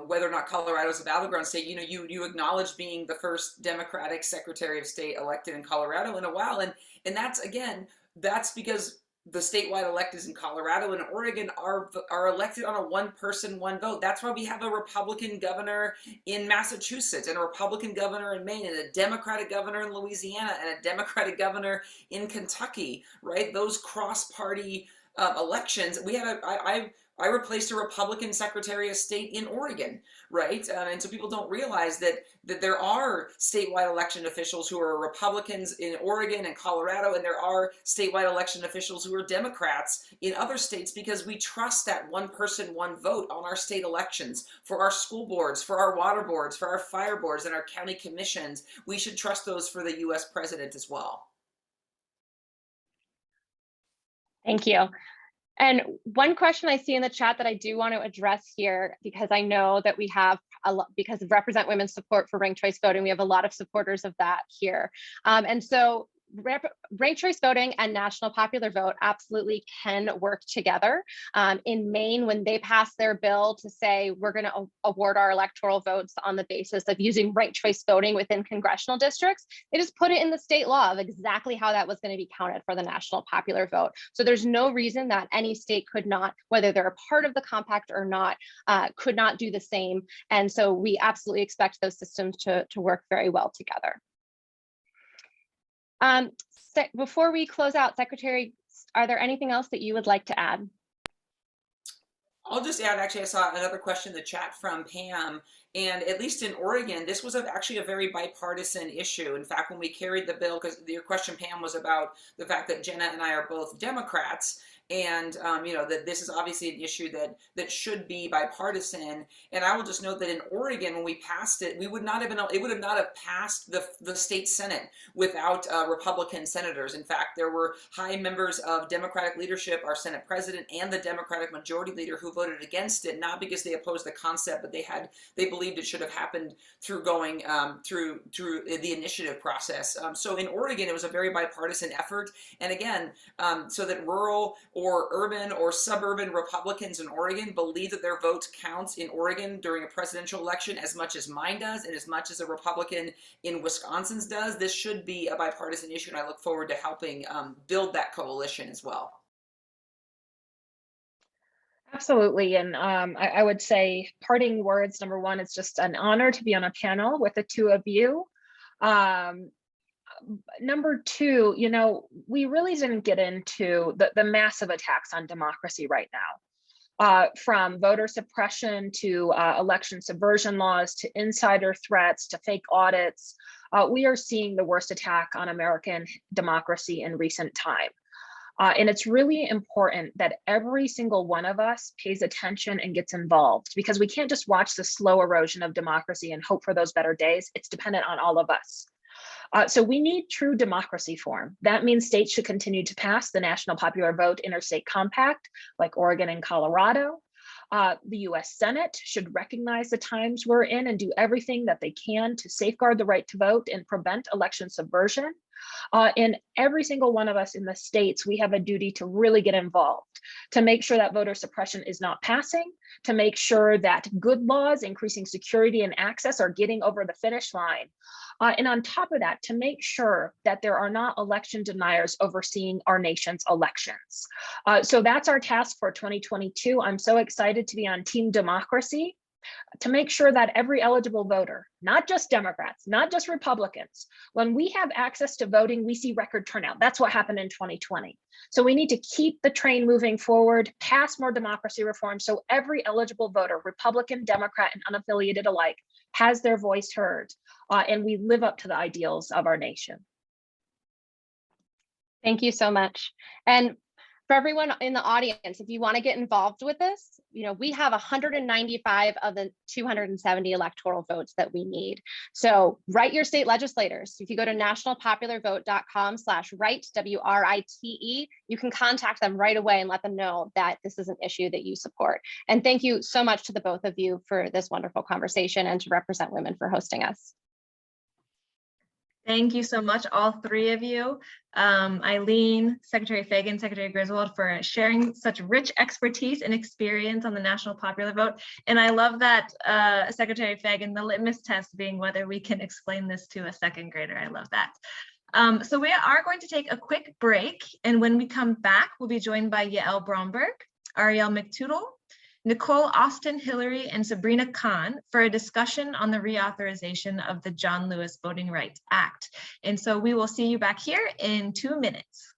Speaker 10: whether or not Colorado is a battleground state, you acknowledge being the first Democratic Secretary of State elected in Colorado in a while. And that's because the statewide electeds in Colorado and Oregon are elected on a one person, one vote. That's why we have a Republican governor in Massachusetts and a Republican governor in Maine and a Democratic governor in Louisiana and a Democratic governor in Kentucky, right? Those cross-party elections. I replaced a Republican Secretary of State in Oregon, right? And so people don't realize that there are statewide election officials who are Republicans in Oregon and Colorado, and there are statewide election officials who are Democrats in other states, because we trust that one person, one vote on our state elections for our school boards, for our water boards, for our fire boards, and our county commissions. We should trust those for the U.S. president as well.
Speaker 8: Thank you. And one question I see in the chat that I do want to address here, because I know that we have because of Represent Women's support for ranked choice voting, we have a lot of supporters of that here. And so ranked choice voting and national popular vote absolutely can work together. In Maine, when they passed their bill to say we're going to award our electoral votes on the basis of using ranked choice voting within congressional districts, they just put it in the state law of exactly how that was going to be counted for the national popular vote. So there's no reason that any state could not, whether they're a part of the compact or not, could not do the same. And so we absolutely expect those systems to work very well together. Before we close out, Secretary, are there anything else that you would like to add?
Speaker 10: I'll just add, actually, I saw another question in the chat from Pam, and at least in Oregon, this was actually a very bipartisan issue. In fact, when we carried the bill, because your question, Pam, was about the fact that Jenna and I are both Democrats, And that this is obviously an issue that should be bipartisan. And I will just note that in Oregon, when we passed it, it would not have passed the state Senate without Republican senators. In fact, there were high members of Democratic leadership, our Senate president and the Democratic majority leader, who voted against it, not because they opposed the concept, but they believed it should have happened through going through the initiative process. So in Oregon, it was a very bipartisan effort. And again, so that rural or urban or suburban Republicans in Oregon believe that their vote counts in Oregon during a presidential election as much as mine does and as much as a Republican in Wisconsin's does. This should be a bipartisan issue, and I look forward to helping build that coalition as well.
Speaker 9: Absolutely. And I would say parting words, number one, it's just an honor to be on a panel with the two of you. Number two, we really didn't get into the massive attacks on democracy right now. From voter suppression to election subversion laws to insider threats to fake audits, we are seeing the worst attack on American democracy in recent time. And it's really important that every single one of us pays attention and gets involved, because we can't just watch the slow erosion of democracy and hope for those better days. It's dependent on all of us. So we need true democracy form. That means states should continue to pass the National Popular Vote Interstate Compact, like Oregon and Colorado. The US Senate should recognize the times we're in and do everything that they can to safeguard the right to vote and prevent election subversion. And every single one of us in the states, we have a duty to really get involved, to make sure that voter suppression is not passing, to make sure that good laws increasing security and access are getting over the finish line. And on top of that, to make sure that there are not election deniers overseeing our nation's elections. So that's our task for 2022. I'm so excited to be on Team Democracy, to make sure that every eligible voter, not just Democrats, not just Republicans, when we have access to voting, we see record turnout. That's what happened in 2020. So we need to keep the train moving forward, pass more democracy reform, so every eligible voter, Republican, Democrat, and unaffiliated alike, has their voice heard, and we live up to the ideals of our nation.
Speaker 8: Thank you so much. And for everyone in the audience, if you want to get involved with this, we have 195 of the 270 electoral votes that we need. So write your state legislators. If you go to nationalpopularvote.com/write, WRITE, you can contact them right away and let them know that this is an issue that you support. And thank you so much to the both of you for this wonderful conversation, and to Represent Women for hosting us.
Speaker 1: Thank you so much, all three of you. Eileen, Secretary Fagan, Secretary Griswold, for sharing such rich expertise and experience on the national popular vote. And I love that, Secretary Fagan, the litmus test being whether we can explain this to a second grader. I love that. So we are going to take a quick break. And when we come back, we'll be joined by Yael Bromberg, Ariel McToodle, Nicole Austin Hillary, and Sabrina Khan for a discussion on the reauthorization of the John Lewis Voting Rights Act. And so we will see you back here in 2 minutes.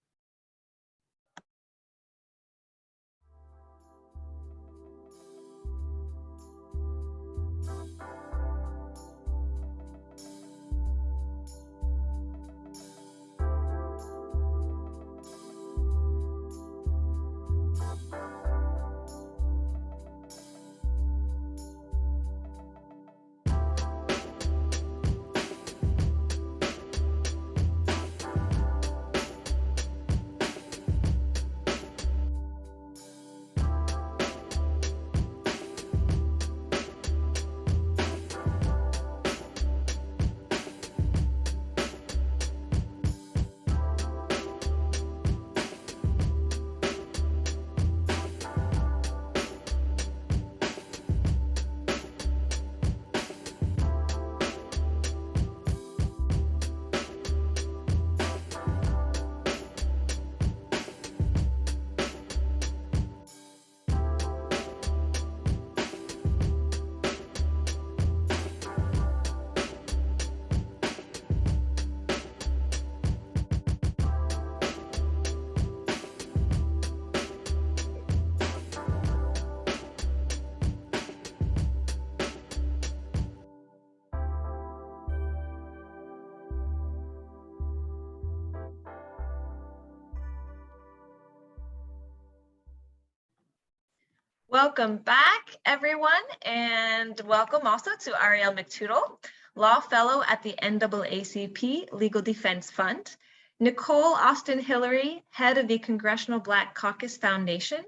Speaker 1: Welcome back, everyone, and welcome also to Ariel McToodle, Law Fellow at the NAACP Legal Defense Fund, Nicole Austin Hillary, Head of the Congressional Black Caucus Foundation,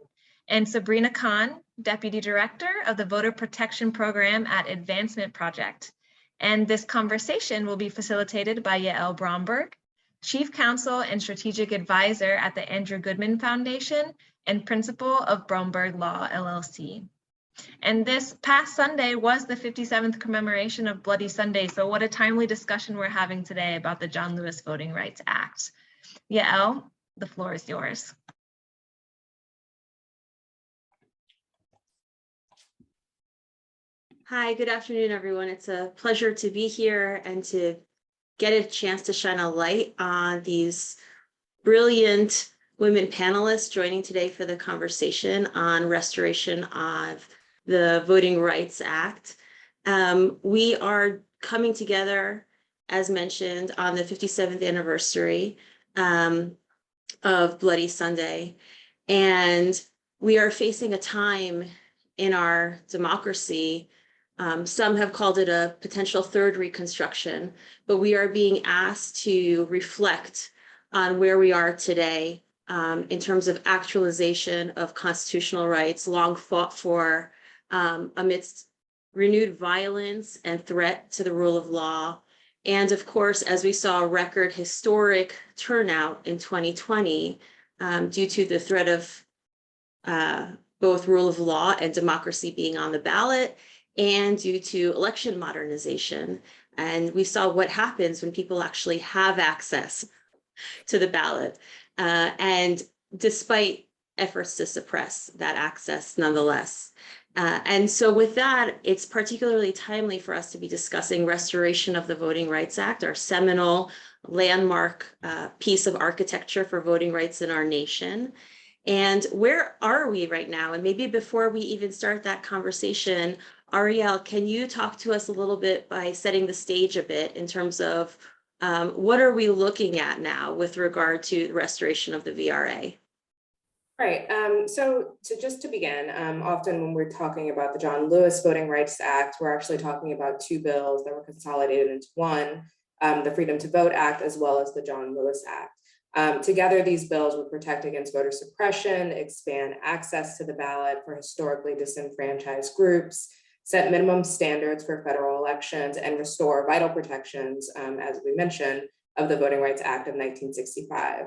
Speaker 1: and Sabrina Khan, Deputy Director of the Voter Protection Program at Advancement Project. And this conversation will be facilitated by Yael Bromberg, Chief Counsel and Strategic Advisor at the Andrew Goodman Foundation and Principal of Bromberg Law, LLC. And this past Sunday was the 57th commemoration of Bloody Sunday, so what a timely discussion we're having today about the John Lewis Voting Rights Act. Yael, the floor is yours.
Speaker 11: Hi, good afternoon, everyone. It's a pleasure to be here and to get a chance to shine a light on these brilliant women panelists joining today for the conversation on restoration of the Voting Rights Act. We are coming together, as mentioned, on the 57th anniversary of Bloody Sunday. And we are facing a time in our democracy. Some have called it a potential third reconstruction, but we are being asked to reflect on where we are today in terms of actualization of constitutional rights long fought for amidst renewed violence and threat to the rule of law. And of course, as we saw, a record historic turnout in 2020 due to the threat of both rule of law and democracy being on the ballot, and due to election modernization. And we saw what happens when people actually have access to the ballot. And despite efforts to suppress that access nonetheless. And so with that, it's particularly timely for us to be discussing restoration of the Voting Rights Act, our seminal landmark piece of architecture for voting rights in our nation. And where are we right now? And maybe before we even start that conversation, Ariel, can you talk to us a little bit by setting the stage a bit in terms of what are we looking at now with regard to the restoration of the VRA?
Speaker 12: Right. So just to begin, often when we're talking about the John Lewis Voting Rights Act, we're actually talking about two bills that were consolidated into one, the Freedom to Vote Act, as well as the John Lewis Act. Together, these bills would protect against voter suppression, expand access to the ballot for historically disenfranchised groups, set minimum standards for federal elections, and restore vital protections, as we mentioned, of the Voting Rights Act of 1965.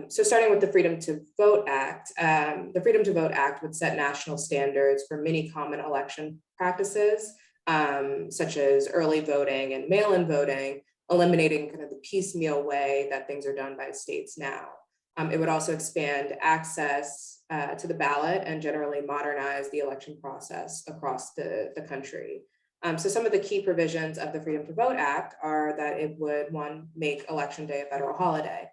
Speaker 12: So starting with the Freedom to Vote Act, the Freedom to Vote Act would set national standards for many common election practices, such as early voting and mail-in voting, eliminating kind of the piecemeal way that things are done by states now. It would also expand access to the ballot and generally modernize the election process across the country. So some of the key provisions of the Freedom to Vote Act are that it would, one, make Election Day a federal holiday.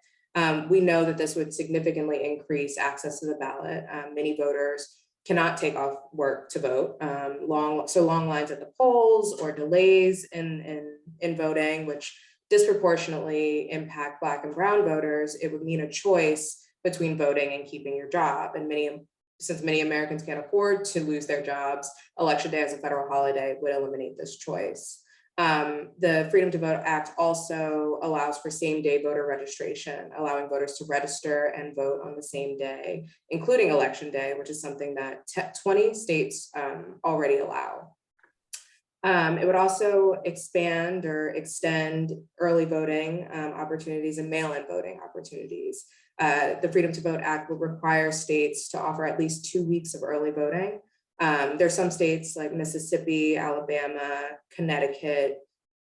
Speaker 12: We know that this would significantly increase access to the ballot. Many voters cannot take off work to vote. Long lines at the polls or delays in voting, which disproportionately impact Black and Brown voters. It would mean a choice between voting and keeping your job. And since many Americans can't afford to lose their jobs, Election Day as a federal holiday would eliminate this choice. The Freedom to Vote Act also allows for same-day voter registration, allowing voters to register and vote on the same day, including Election Day, which is something that 20 states already allow. It would also expand or extend early voting opportunities and mail-in voting opportunities. The Freedom to Vote Act would require states to offer at least 2 weeks of early voting. There's some states like Mississippi, Alabama, Connecticut,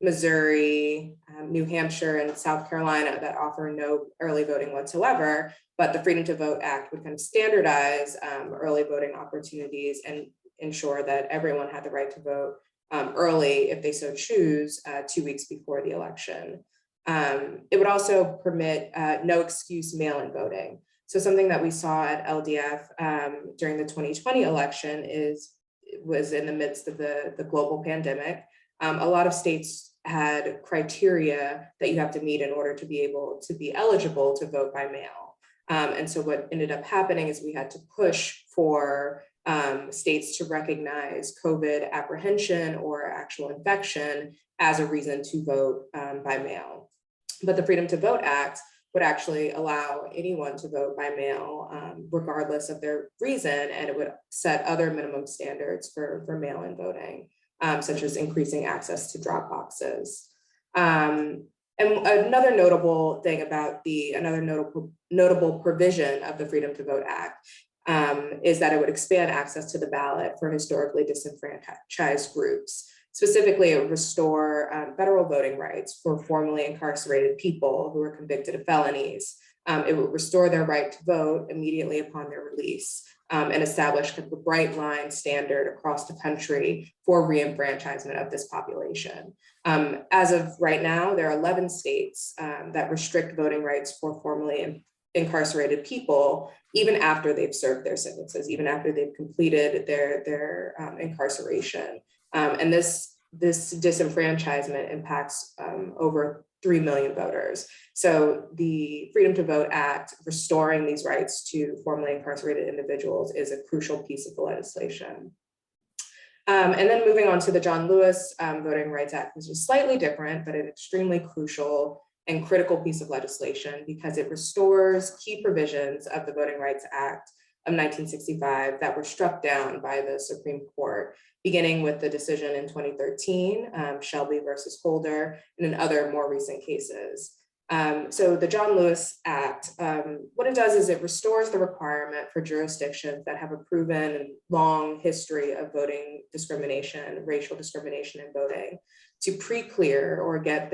Speaker 12: Missouri, New Hampshire, and South Carolina that offer no early voting whatsoever, but the Freedom to Vote Act would kind of standardize early voting opportunities and ensure that everyone had the right to vote early if they so choose 2 weeks before the election. It would also permit no excuse mail-in voting. So something that we saw at LDF during the 2020 election was in the midst of the global pandemic. A lot of states had criteria that you have to meet in order to be able to be eligible to vote by mail. And so what ended up happening is we had to push for states to recognize COVID apprehension or actual infection as a reason to vote by mail. But the Freedom to Vote Act would actually allow anyone to vote by mail, regardless of their reason, and it would set other minimum standards for mail-in voting, such as increasing access to drop boxes. And another notable thing about another notable provision of the Freedom to Vote Act is that it would expand access to the ballot for historically disenfranchised groups. Specifically, it would restore federal voting rights for formerly incarcerated people who were convicted of felonies. It would restore their right to vote immediately upon their release and establish kind of a bright line standard across the country for re-enfranchisement of this population. As of right now, there are 11 states that restrict voting rights for formerly incarcerated people, even after they've served their sentences, even after they've completed their incarceration. And this disenfranchisement impacts over 3 million voters. So the Freedom to Vote Act, restoring these rights to formerly incarcerated individuals, is a crucial piece of the legislation. And then moving on to the John Lewis Voting Rights Act, which is slightly different, but an extremely crucial and critical piece of legislation because it restores key provisions of the Voting Rights Act of 1965 that were struck down by the Supreme Court, beginning with the decision in 2013, Shelby versus Holder, and in other more recent cases. So the John Lewis Act, what it does is it restores the requirement for jurisdictions that have a proven and long history of voting discrimination, racial discrimination in voting, to pre-clear or get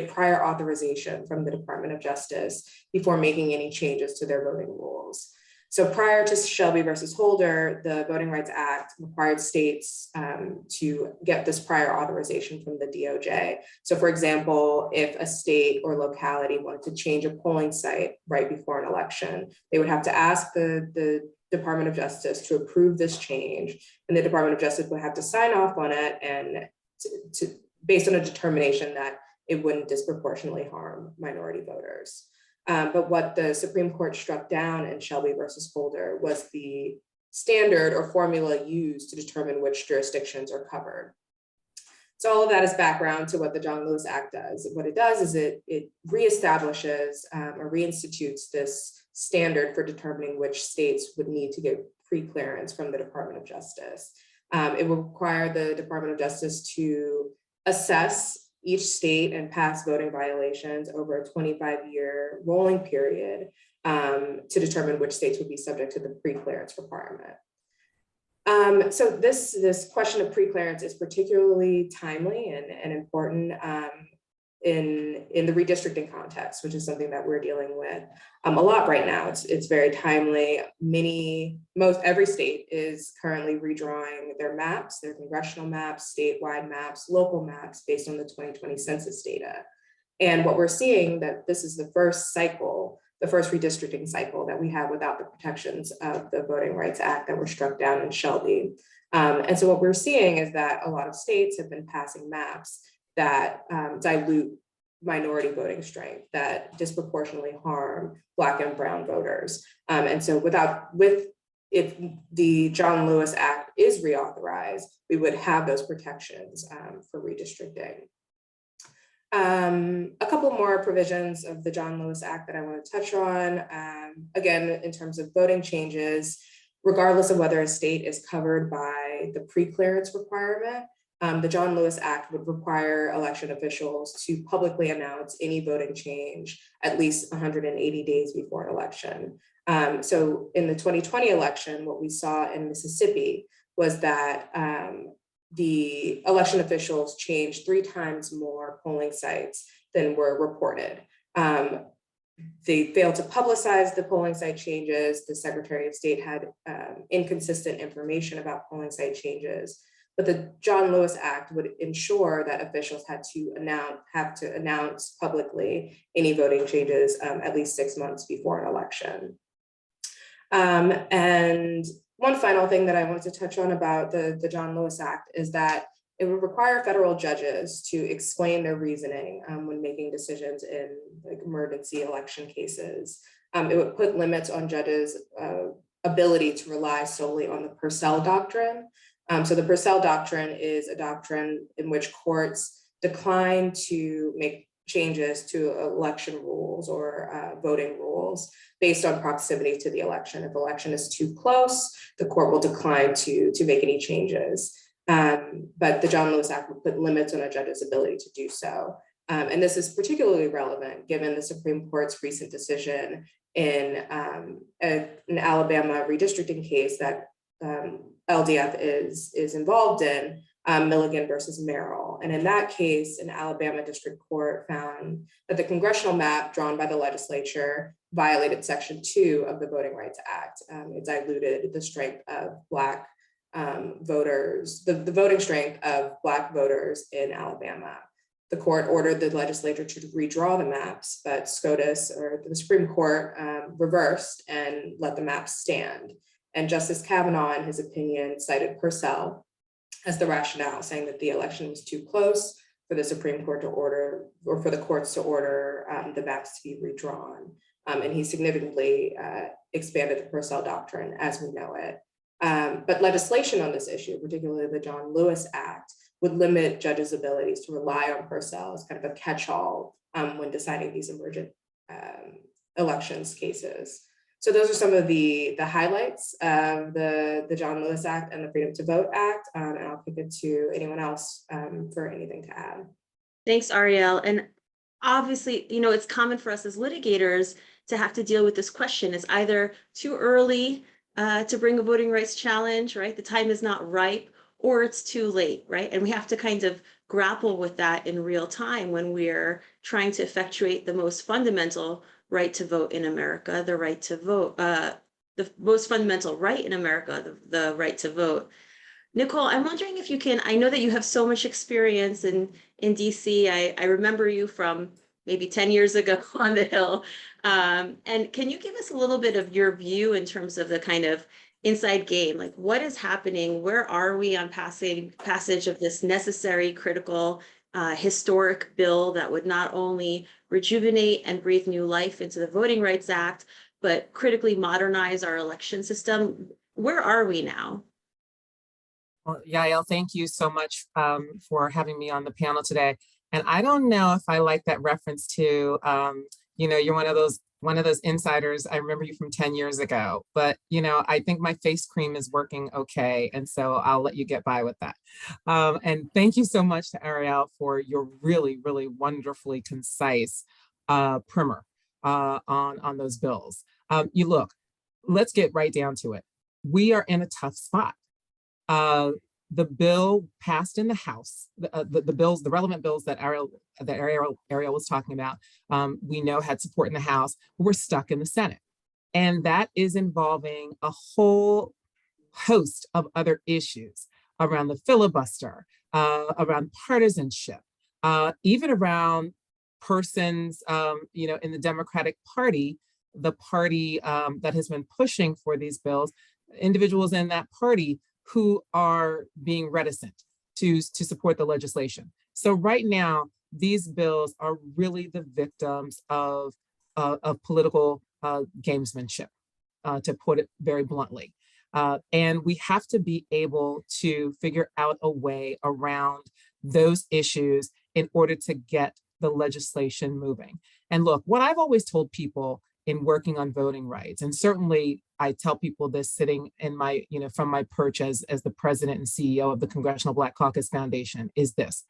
Speaker 12: prior authorization from the Department of Justice before making any changes to their voting rules. So prior to Shelby versus Holder, the Voting Rights Act required states to get this prior authorization from the DOJ. So for example, if a state or locality wanted to change a polling site right before an election, they would have to ask the Department of Justice to approve this change, and the Department of Justice would have to sign off on it and based on a determination that it wouldn't disproportionately harm minority voters. But what the Supreme Court struck down in Shelby versus Holder was the standard or formula used to determine which jurisdictions are covered. So all of that is background to what the John Lewis Act does. What it does is it reestablishes or reinstitutes this standard for determining which states would need to get pre-clearance from the Department of Justice. It will require the Department of Justice to assess each state and past voting violations over a 25-year rolling period to determine which states would be subject to the pre-clearance requirement. So this question of pre-clearance is particularly timely and important in the redistricting context, which is something that we're dealing with a lot right now. It's very timely. Every state is currently redrawing their maps, their congressional maps, statewide maps, local maps based on the 2020 census data. And what we're seeing that this is the first cycle, the first redistricting cycle that we have without the protections of the Voting Rights Act that were struck down in Shelby. And so what we're seeing is that a lot of states have been passing maps that dilute minority voting strength, that disproportionately harm Black and Brown voters. And so if the John Lewis Act is reauthorized, we would have those protections for redistricting. A couple more provisions of the John Lewis Act that I want to touch on. Again, in terms of voting changes, regardless of whether a state is covered by the pre-clearance requirement, the John Lewis Act would require election officials to publicly announce any voting change at least 180 days before an election. So in the 2020 election, what we saw in Mississippi was that the election officials changed 3 times more polling sites than were reported. They failed to publicize the polling site changes. The Secretary of State had inconsistent information about polling site changes. But the John Lewis Act would ensure that officials have to announce publicly any voting changes at least 6 months before an election. And one final thing that I wanted to touch on about the John Lewis Act is that it would require federal judges to explain their reasoning when making decisions in emergency election cases. It would put limits on judges' ability to rely solely on the Purcell doctrine. So the Purcell doctrine is a doctrine in which courts decline to make changes to election rules or voting rules based on proximity to the election. If the election is too close, the court will decline to make any changes. But the John Lewis Act would put limits on a judge's ability to do so. And this is particularly relevant given the Supreme Court's recent decision in an Alabama redistricting case that LDF is involved in, Milligan versus Merrill. And in that case, an Alabama district court found that the congressional map drawn by the legislature violated Section 2 of the Voting Rights Act. It diluted the strength of Black voters, the voting strength of Black voters in Alabama. The court ordered the legislature to redraw the maps, but SCOTUS, or the Supreme Court, reversed and let the maps stand. And Justice Kavanaugh, in his opinion, cited Purcell as the rationale, saying that the election was too close for the Supreme Court to order, or for the courts to order the maps to be redrawn. And he significantly expanded the Purcell doctrine as we know it. But legislation on this issue, particularly the John Lewis Act, would limit judges' abilities to rely on Purcell as kind of a catch-all when deciding these emergent elections cases. So those are some of the highlights of the John Lewis Act and the Freedom to Vote Act, and I'll kick it to anyone else for anything to add.
Speaker 11: Thanks, Ariel. And obviously, you know, it's common for us as litigators to have to deal with this question. It's either too early to bring a voting rights challenge, right? The time is not ripe, or it's too late, right? And we have to kind of grapple with that in real time when we're trying to effectuate the most fundamental right to vote in America, the right to vote, the most fundamental right in America, the right to vote. Nicole, I'm wondering if you can, I know that you have so much experience in DC. I remember you from maybe 10 years ago on the Hill. And can you give us a little bit of your view in terms of the kind of inside game? Like, what is happening? Where are we on passage of this necessary, critical, historic bill that would not only rejuvenate and breathe new life into the Voting Rights Act, but critically modernize our election system? Where are we now?
Speaker 13: Well, Yael, thank you so much for having me on the panel today. And I don't know if I like that reference to, you know, you're one of those insiders. I remember you from 10 years ago, but, you know, I think my face cream is working okay. And so I'll let you get by with that. And thank you so much to Ariel for your really, really wonderfully concise primer on those bills. You look, let's get right down to it. We are in a tough spot. The bill passed in the House, the relevant bills that Ariel was talking about, we know had support in the House, we're stuck in the Senate. And that is involving a whole host of other issues around the filibuster, around partisanship, even around persons, you know, in the Democratic Party, the party that has been pushing for these bills, individuals in that party who are being reticent to support the legislation. So right now, these bills are really the victims of political gamesmanship, to put it very bluntly. And we have to be able to figure out a way around those issues in order to get the legislation moving. And look, what I've always told people in working on voting rights, and certainly I tell people this sitting in my, you know, from my perch as the president and CEO of the Congressional Black Caucus Foundation, is this: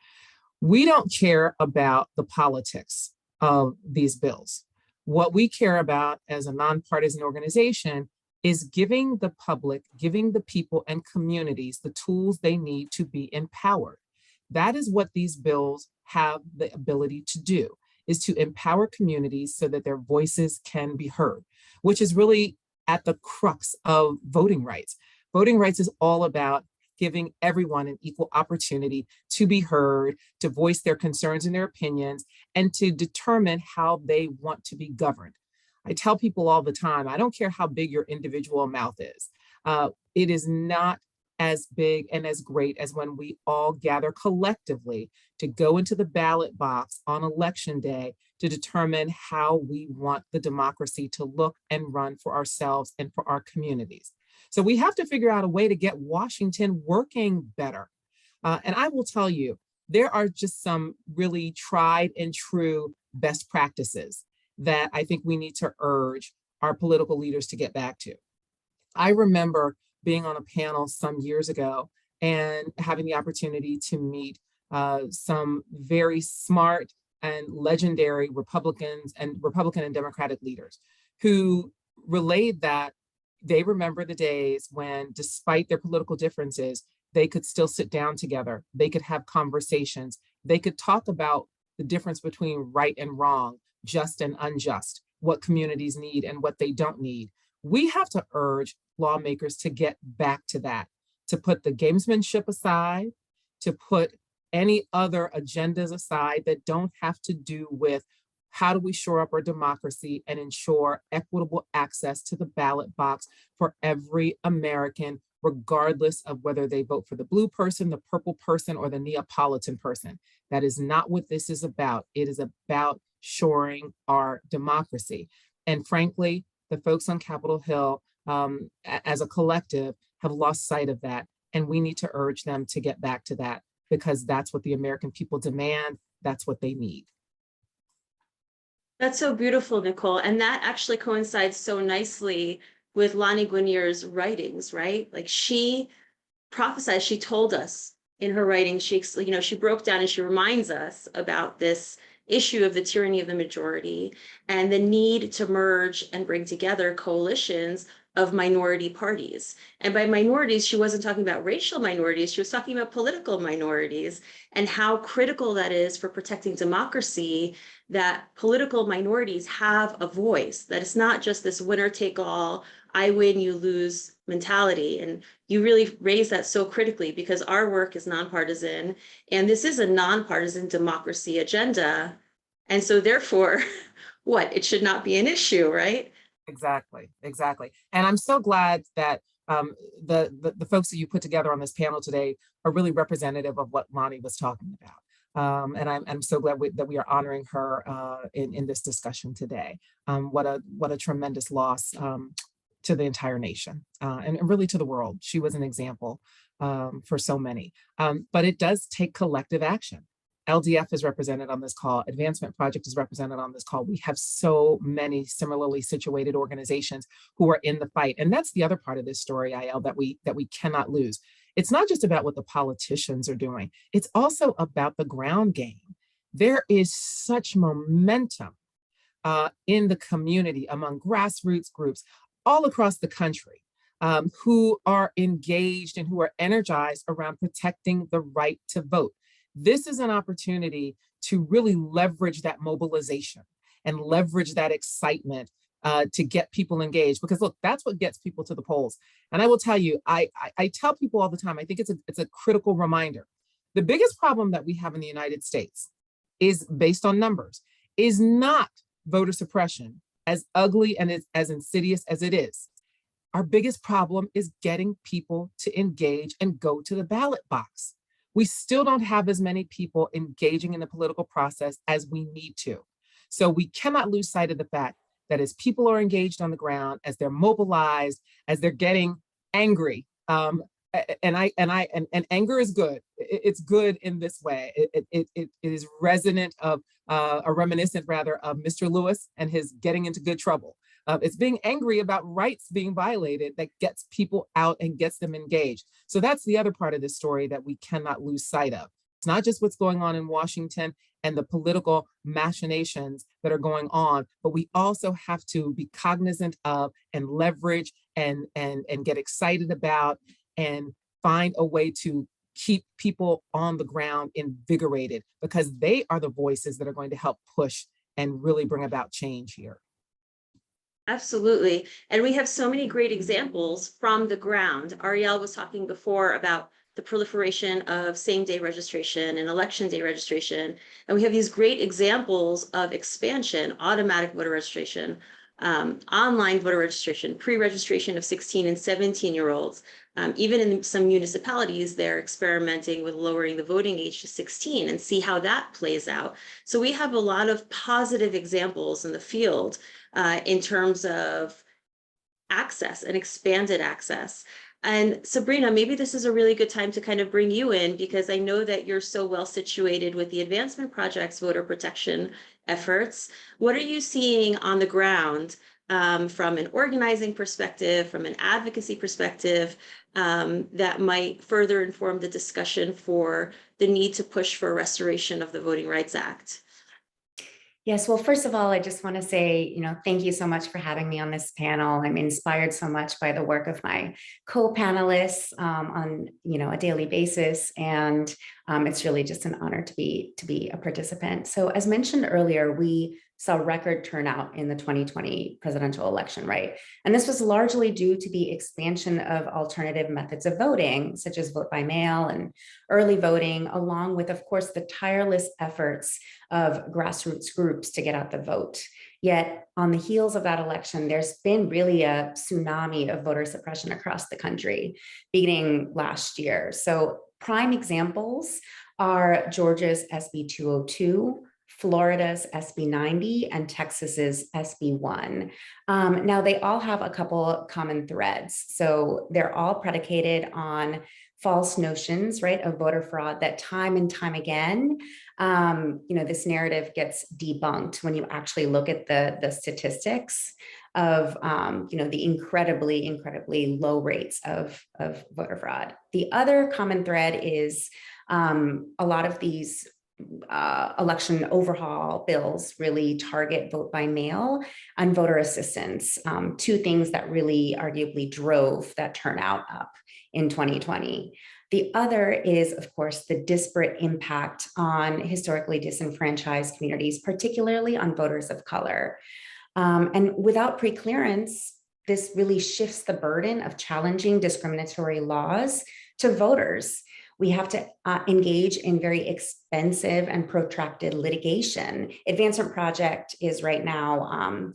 Speaker 13: we don't care about the politics of these bills. What we care about as a nonpartisan organization is giving the public, giving the people and communities the tools they need to be empowered. That is what these bills have the ability to do, is to empower communities so that their voices can be heard, which is really at the crux of voting rights. Voting rights is all about giving everyone an equal opportunity to be heard, to voice their concerns and their opinions, and to determine how they want to be governed. I tell people all the time, I don't care how big your individual mouth is. It is not as big and as great as when we all gather collectively to go into the ballot box on election day to determine how we want the democracy to look and run for ourselves and for our communities. So we have to figure out a way to get Washington working better. And I will tell you, there are just some really tried and true best practices that I think we need to urge our political leaders to get back to. I remember being on a panel some years ago and having the opportunity to meet some very smart and legendary Republican and Democratic leaders who relayed that they remember the days when, despite their political differences, they could still sit down together, they could have conversations, they could talk about the difference between right and wrong, just and unjust, what communities need and what they don't need. We have to urge lawmakers to get back to that, to put the gamesmanship aside, to put any other agendas aside that don't have to do with how do we shore up our democracy and ensure equitable access to the ballot box for every American, regardless of whether they vote for the blue person, the purple person, or the Neapolitan person. That is not what this is about. It is about shoring our democracy. And frankly, the folks on Capitol Hill, as a collective, have lost sight of that. And we need to urge them to get back to that, because that's what the American people demand. That's what they need.
Speaker 11: That's so beautiful, Nicole. And that actually coincides so nicely with Lani Guinier's writings, right? Like, she prophesied, she told us in her writing, she broke down and she reminds us about this issue of the tyranny of the majority and the need to merge and bring together coalitions of minority parties. And by minorities, she wasn't talking about racial minorities, she was talking about political minorities and how critical that is for protecting democracy, that political minorities have a voice, that it's not just this winner take all, I win, you lose mentality. And you really raised that so critically, because our work is nonpartisan, and this is a nonpartisan democracy agenda. And so therefore, it should not be an issue, right?
Speaker 13: Exactly. And I'm so glad that the folks that you put together on this panel today are really representative of what Lani was talking about. And I'm so glad that we are honoring her in this discussion today. What a tremendous loss to the entire nation and really to the world. She was an example for so many. But it does take collective action. LDF is represented on this call. Advancement Project is represented on this call. We have so many similarly situated organizations who are in the fight. And that's the other part of this story, Yael, that we cannot lose. It's not just about what the politicians are doing. It's also about the ground game. There is such momentum in the community among grassroots groups all across the country who are engaged and who are energized around protecting the right to vote. This is an opportunity to really leverage that mobilization and leverage that excitement to get people engaged, because look, that's what gets people to the polls. And I will tell you, I tell people all the time, I think it's a critical reminder. The biggest problem that we have in the United States is based on numbers, is not voter suppression, as ugly and as insidious as it is. Our biggest problem is getting people to engage and go to the ballot box. We still don't have as many people engaging in the political process as we need to. So we cannot lose sight of the fact that as people are engaged on the ground, as they're mobilized, as they're getting angry, and anger is good. It's good in this way. It is resonant of reminiscent rather of Mr. Lewis and his getting into good trouble. It's being angry about rights being violated that gets people out and gets them engaged. So that's the other part of this story that we cannot lose sight of. It's not just what's going on in Washington and the political machinations that are going on, but we also have to be cognizant of and leverage and get excited about and find a way to keep people on the ground invigorated, because they are the voices that are going to help push and really bring about change here.
Speaker 11: Absolutely. And we have so many great examples from the ground. Ariel was talking before about the proliferation of same-day registration and election day registration. And we have these great examples of expansion, automatic voter registration, online voter registration, pre-registration of 16 and 17-year-olds. Even in some municipalities, they're experimenting with lowering the voting age to 16 and see how that plays out. So we have a lot of positive examples in the field in terms of access and expanded access. And Sabrina, maybe this is a really good time to kind of bring you in, because I know that you're so well situated with the Advancement Project's voter protection efforts. What are you seeing on the ground from an organizing perspective, from an advocacy perspective, that might further inform the discussion for the need to push for a restoration of the Voting Rights Act?
Speaker 14: Yes, well, first of all, I just want to say, thank you so much for having me on this panel. I'm inspired so much by the work of my co-panelists on, a daily basis, and it's really just an honor to be a participant. So, as mentioned earlier, we saw record turnout in the 2020 presidential election, right? And this was largely due to the expansion of alternative methods of voting, such as vote by mail and early voting, along with, of course, the tireless efforts of grassroots groups to get out the vote. Yet on the heels of that election, there's been really a tsunami of voter suppression across the country, beginning last year. So prime examples are Georgia's SB 202, Florida's SB 90, and Texas's SB 1. Now, they all have a couple common threads. So they're all predicated on false notions, right, of voter fraud that time and time again, this narrative gets debunked when you actually look at the statistics of, the incredibly low rates of voter fraud. The other common thread is a lot of these election overhaul bills really target vote by mail and voter assistance, two things that really arguably drove that turnout up in 2020. The other is, of course, the disparate impact on historically disenfranchised communities, particularly on voters of color. And without preclearance, this really shifts the burden of challenging discriminatory laws to voters. We have to engage in very expensive and protracted litigation. Advancement Project is right now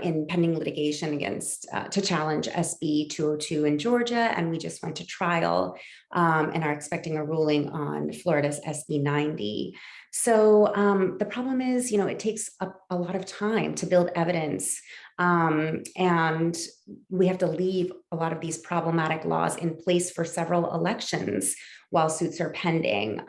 Speaker 14: in pending litigation against to challenge SB 202 in Georgia, and we just went to trial and are expecting a ruling on Florida's SB 90. So the problem is, it takes a lot of time to build evidence, and we have to leave a lot of these problematic laws in place for several elections while suits are pending.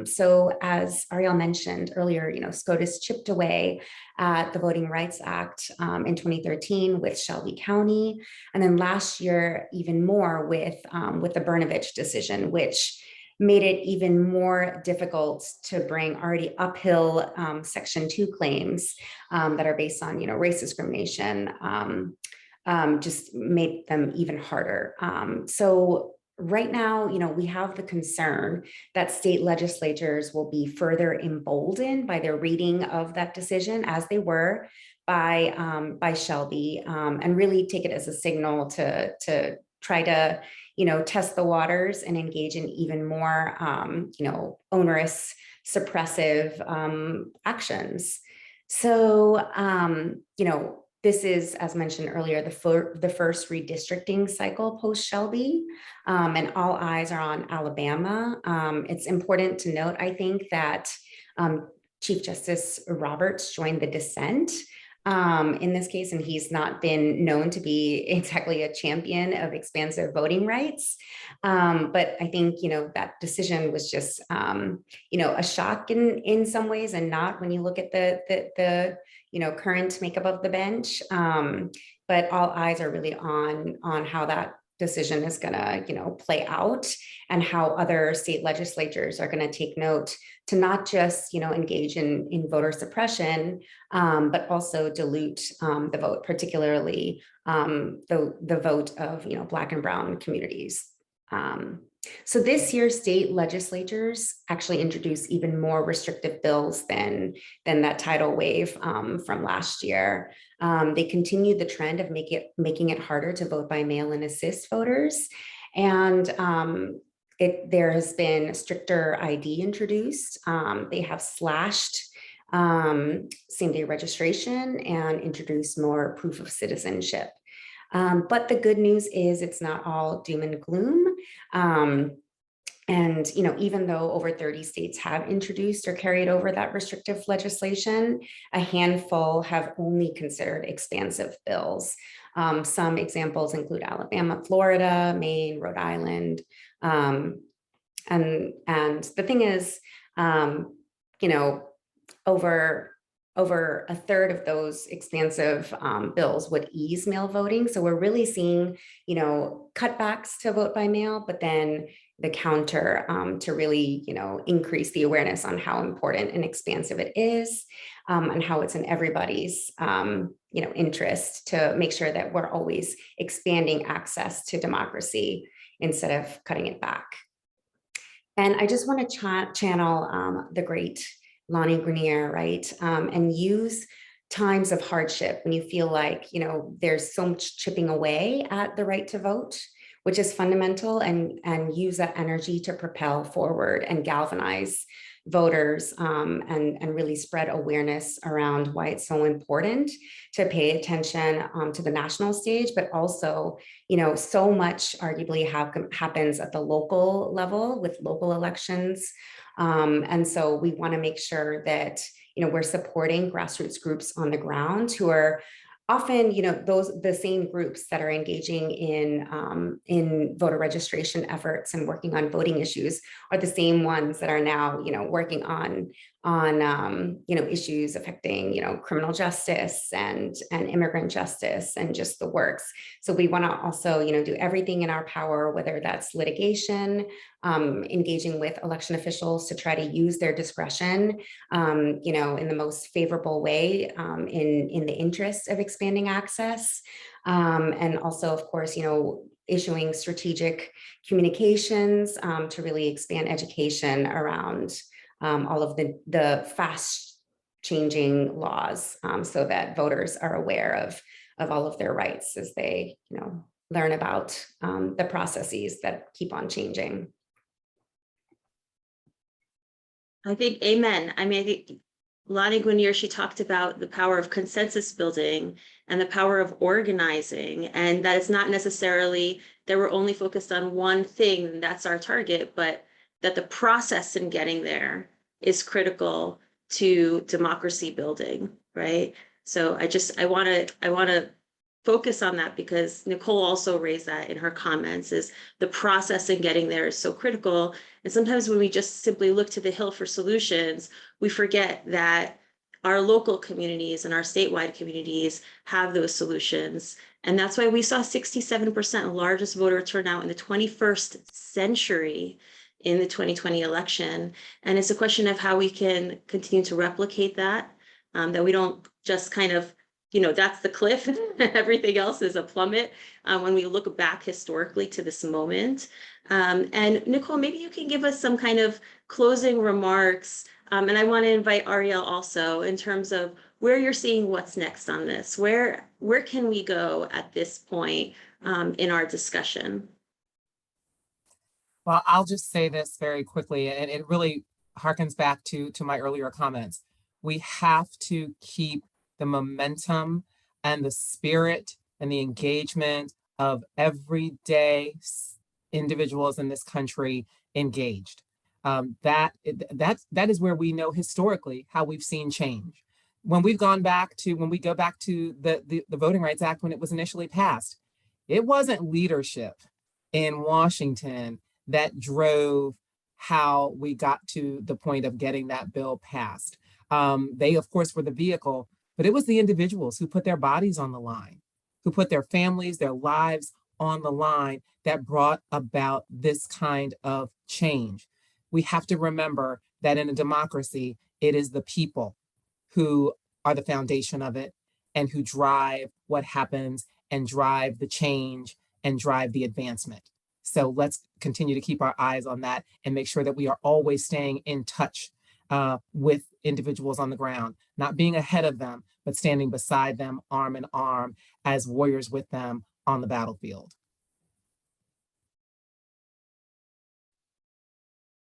Speaker 14: So as Ariel mentioned earlier, SCOTUS chipped away at the Voting Rights Act in 2013 with Shelby County, and then last year even more with the Brnovich decision, which made it even more difficult to bring already uphill Section 2 claims that are based on, race discrimination, just made them even harder. So right now, we have the concern that state legislatures will be further emboldened by their reading of that decision, as they were by Shelby, and really take it as a signal to try to test the waters and engage in even more, onerous, suppressive actions. So, this is, as mentioned earlier, the first redistricting cycle post-Shelby, and all eyes are on Alabama. It's important to note, I think, that Chief Justice Roberts joined the dissent in this case, and he's not been known to be exactly a champion of expansive voting rights. But I think, that decision was just, a shock in some ways, and not when you look at the current makeup of the bench. But all eyes are really on how that decision is going to, play out, and how other state legislatures are going to take note to not just, engage in voter suppression, but also dilute the vote, particularly the vote of, Black and Brown communities. So this year, state legislatures actually introduced even more restrictive bills than that tidal wave from last year. They continued the trend of making it harder to vote by mail and assist voters. And there has been stricter ID introduced. They have slashed same-day registration, and introduce more proof of citizenship. But the good news is it's not all doom and gloom. And, even though over 30 states have introduced or carried over that restrictive legislation, a handful have only considered expansive bills. Some examples include Alabama, Florida, Maine, Rhode Island. And the thing is, over a third of those expansive bills would ease mail voting. So we're really seeing, cutbacks to vote by mail, but then the counter to really, increase the awareness on how important and expansive it is, and how it's in everybody's, interest to make sure that we're always expanding access to democracy instead of cutting it back. And I just want to channel the great Lani Guinier, right? And use times of hardship when you feel like, there's so much chipping away at the right to vote, which is fundamental, and use that energy to propel forward and galvanize voters, and really spread awareness around why it's so important to pay attention to the national stage, but also, so much arguably happens at the local level with local elections. And so we want to make sure that, we're supporting grassroots groups on the ground who are often, the same groups that are engaging in voter registration efforts and working on voting issues are the same ones that are now, working on issues affecting, criminal justice and immigrant justice and just the works. So we want to also, do everything in our power, whether that's litigation, engaging with election officials to try to use their discretion, in the most favorable way, in the interest of expanding access. And also, of course, issuing strategic communications to really expand education around all of the fast changing laws, so that voters are aware of all of their rights as they, learn about the processes that keep on changing.
Speaker 11: I think, amen. I think Lani Guinier, she talked about the power of consensus building and the power of organizing, and that it's not necessarily that we're only focused on one thing, and that's our target, but that the process in getting there is critical to democracy building, right? So I want to focus on that, because Nicole also raised that in her comments, is the process in getting there is so critical. And sometimes when we just simply look to the Hill for solutions, we forget that our local communities and our statewide communities have those solutions. And that's why we saw 67% largest voter turnout in the 21st century in the 2020 election. And it's a question of how we can continue to replicate that, that we don't just kind of, that's the cliff, everything else is a plummet when we look back historically to this moment. And Nicole, maybe you can give us some kind of closing remarks. And I want to invite Ariel also, in terms of where you're seeing what's next on this. Where can we go at this point in our discussion?
Speaker 13: Well, I'll just say this very quickly, and it really harkens back to my earlier comments. We have to keep the momentum and the spirit and the engagement of everyday individuals in this country engaged. That is where we know historically how we've seen change. When we go back to the Voting Rights Act, when it was initially passed, it wasn't leadership in Washington that drove how we got to the point of getting that bill passed. They, of course, were the vehicle, but it was the individuals who put their bodies on the line, who put their families, their lives on the line, that brought about this kind of change. We have to remember that in a democracy, it is the people who are the foundation of it and who drive what happens and drive the change and drive the advancement. So let's continue to keep our eyes on that and make sure that we are always staying in touch with individuals on the ground, not being ahead of them, but standing beside them, arm in arm, as warriors with them on the battlefield.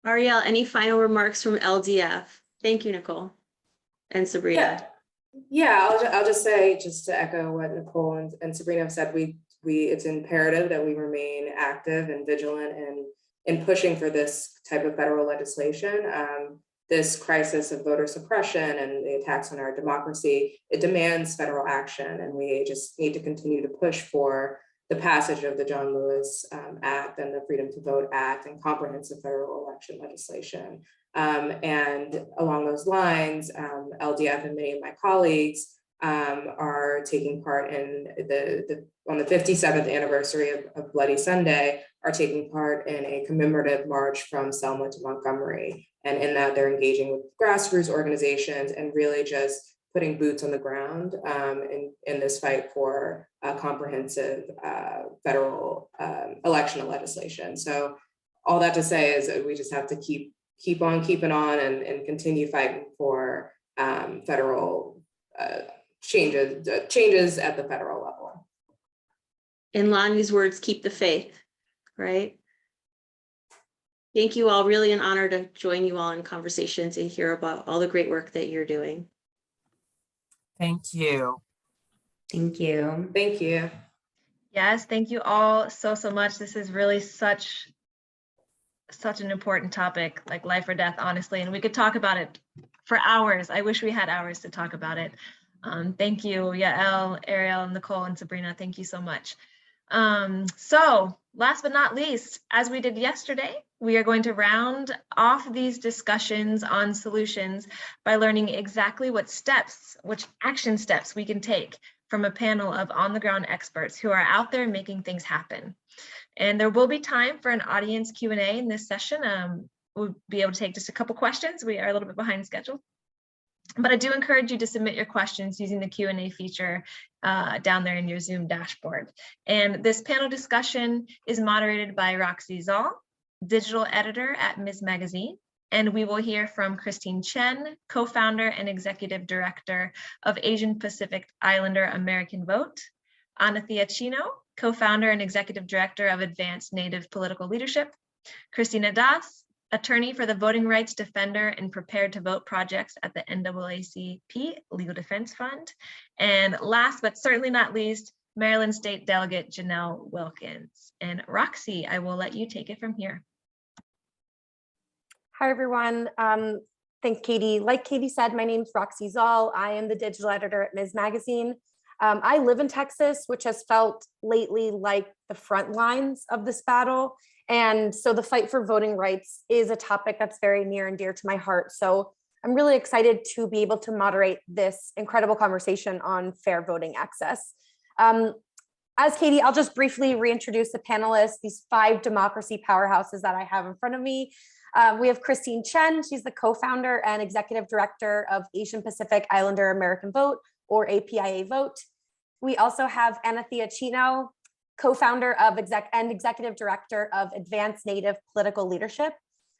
Speaker 11: Ariel, any final remarks from LDF? Thank you, Nicole. And Sabrina.
Speaker 12: Yeah, I'll just say, just to echo what Nicole and Sabrina have said, it's imperative that we remain active and vigilant in pushing for this type of federal legislation. This crisis of voter suppression and the attacks on our democracy, it demands federal action, and we just need to continue to push for the passage of the John Lewis Act and the Freedom to Vote Act and comprehensive federal election legislation. And along those lines, LDF and many of my colleagues are taking part in on the 57th anniversary of Bloody Sunday, are taking part in a commemorative march from Selma to Montgomery. And in that, they're engaging with grassroots organizations and really just putting boots on the ground in this fight for a comprehensive federal election legislation. So all that to say is that we just have to keep on keeping on and continue fighting for federal changes at the federal level.
Speaker 11: In Lonnie's words, keep the faith, right? Thank you all. Really an honor to join you all in conversation to hear about all the great work that you're doing.
Speaker 13: Thank you.
Speaker 14: Thank you.
Speaker 12: Thank you.
Speaker 1: Yes, thank you all so much. This is really such an important topic, like life or death, honestly, and we could talk about it for hours. I wish we had hours to talk about it. Thank you, Yael, Ariel, Nicole, and Sabrina. Thank you so much. So last but not least, as we did yesterday, we are going to round off these discussions on solutions by learning exactly which action steps we can take from a panel of on-the-ground experts who are out there making things happen. And there will be time for an audience Q&A in this session. We'll be able to take just a couple questions. We are a little bit behind schedule. But I do encourage you to submit your questions using the Q&A feature down there in your Zoom dashboard. And this panel discussion is moderated by Roxy Zoll, digital editor at Ms. Magazine. And we will hear from Christine Chen, co-founder and executive director of Asian Pacific Islander American Vote, Anathea Chino, co-founder and executive director of Advanced Native Political Leadership, Christina Das, attorney for the Voting Rights Defender and Prepared to Vote projects at the NAACP Legal Defense Fund. And last but certainly not least, Maryland State Delegate Janelle Wilkins. And Roxy, I will let you take it from here.
Speaker 15: Hi, everyone. Thanks, Katie. Like Katie said, my name is Roxy Zoll. I am the digital editor at Ms. Magazine. I live in Texas, which has felt lately like the front lines of this battle. And so the fight for voting rights is a topic that's very near and dear to my heart. So I'm really excited to be able to moderate this incredible conversation on fair voting access. As Katie, I'll just briefly reintroduce the panelists, these 5 democracy powerhouses that I have in front of me. We have Christine Chen. She's the co-founder and executive director of Asian Pacific Islander American Vote, or APIA Vote. We also have Anathea Chino, co-founder of and executive director of Advanced Native Political Leadership.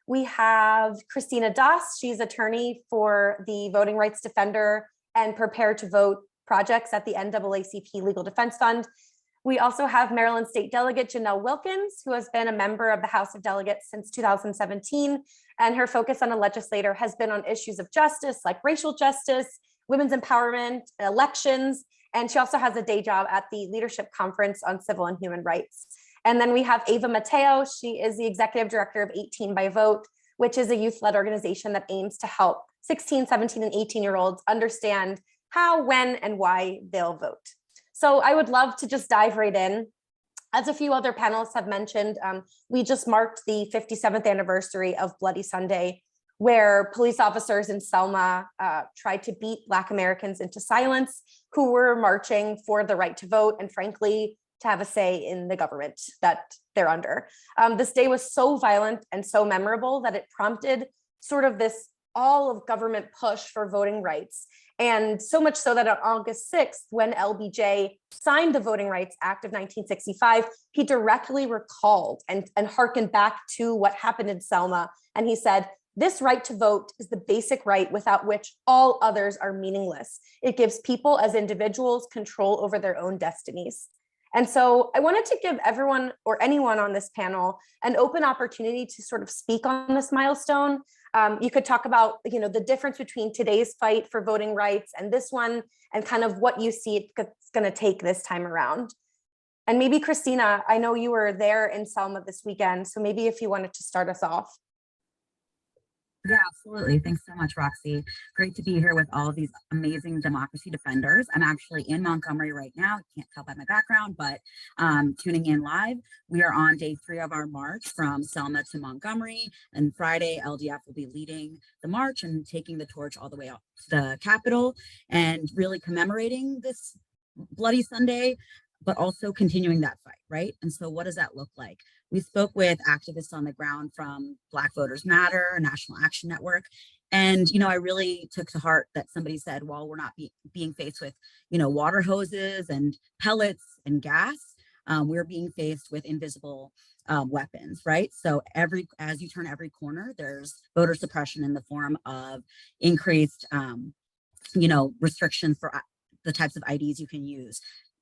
Speaker 15: We have Christina Das. She's attorney for the Voting Rights Defender and Prepare to Vote projects at the NAACP Legal Defense Fund. We also have Maryland State Delegate Janelle Wilkins, who has been a member of the House of Delegates since 2017, and her focus on a legislator has been on issues of justice like racial justice, women's empowerment, elections, and she also has a day job at the Leadership Conference on Civil and Human Rights. And then we have Ava Mateo. She is the executive director of 18 by Vote, which is a youth-led organization that aims to help 16, 17, and 18-year-olds understand how, when, and why they'll vote. So I would love to just dive right in. As a few other panelists have mentioned, we just marked the 57th anniversary of Bloody Sunday, where police officers in Selma tried to beat Black Americans into silence who were marching for the right to vote and, frankly, to have a say in the government that they're under. This day was so violent and so memorable that it prompted sort of this all of government push for voting rights. And so much so that on August 6th, when LBJ signed the Voting Rights Act of 1965, he directly recalled and hearkened back to what happened in Selma. And he said, "This right to vote is the basic right without which all others are meaningless. It gives people as individuals control over their own destinies." And so I wanted to give everyone or anyone on this panel an open opportunity to sort of speak on this milestone. You could talk about, the difference between today's fight for voting rights and this one, and kind of what you see it's going to take this time around. And maybe Christina, I know you were there in Selma this weekend, so maybe if you wanted to start us off.
Speaker 16: Yeah, absolutely. Thanks so much, Roxy. Great to be here with all of these amazing democracy defenders. I'm actually in Montgomery right now. You can't tell by my background, but tuning in live. We are on day 3 of our march from Selma to Montgomery. And Friday, LDF will be leading the march and taking the torch all the way up to the Capitol and really commemorating this Bloody Sunday, but also continuing that fight, right? And so what does that look like? We spoke with activists on the ground from Black Voters Matter, National Action Network. And, I really took to heart that somebody said, well, we're not being faced with, water hoses and pellets and gas. We're being faced with invisible weapons, right? So as you turn every corner, there's voter suppression in the form of increased, restrictions for the types of IDs you can use,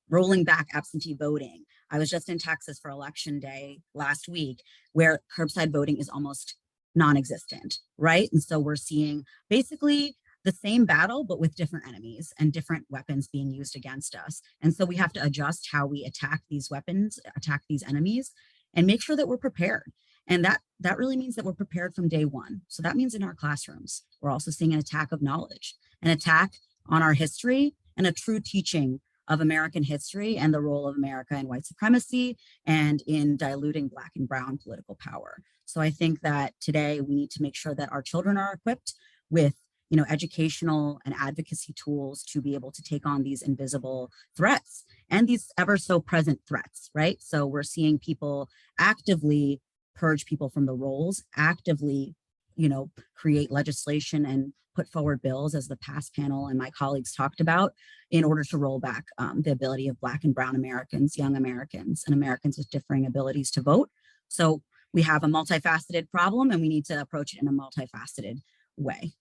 Speaker 16: rolling back absentee voting. I was just in Texas for election day last week, where curbside voting is almost non-existent, right? And so we're seeing basically the same battle, but with different enemies and different weapons being used against us. And so we have to adjust how we attack these weapons, attack these enemies, and make sure that we're prepared. And that really means that we're prepared from day one. So that means in our classrooms, we're also seeing an attack of knowledge, an attack on our history, and a true teaching of American history and the role of America in white supremacy and in diluting Black and Brown political power. So I think that today we need to make sure that our children are equipped with, educational and advocacy tools to be able to take on these invisible threats and these ever so present threats, right? So we're seeing people actively purge people from the rolls, actively, create legislation and put forward bills, as the past panel and my colleagues talked about, in order to roll back the ability of Black and Brown Americans, young Americans, and Americans with differing abilities to vote. So we have a multifaceted problem, and we need to approach it in a multifaceted way.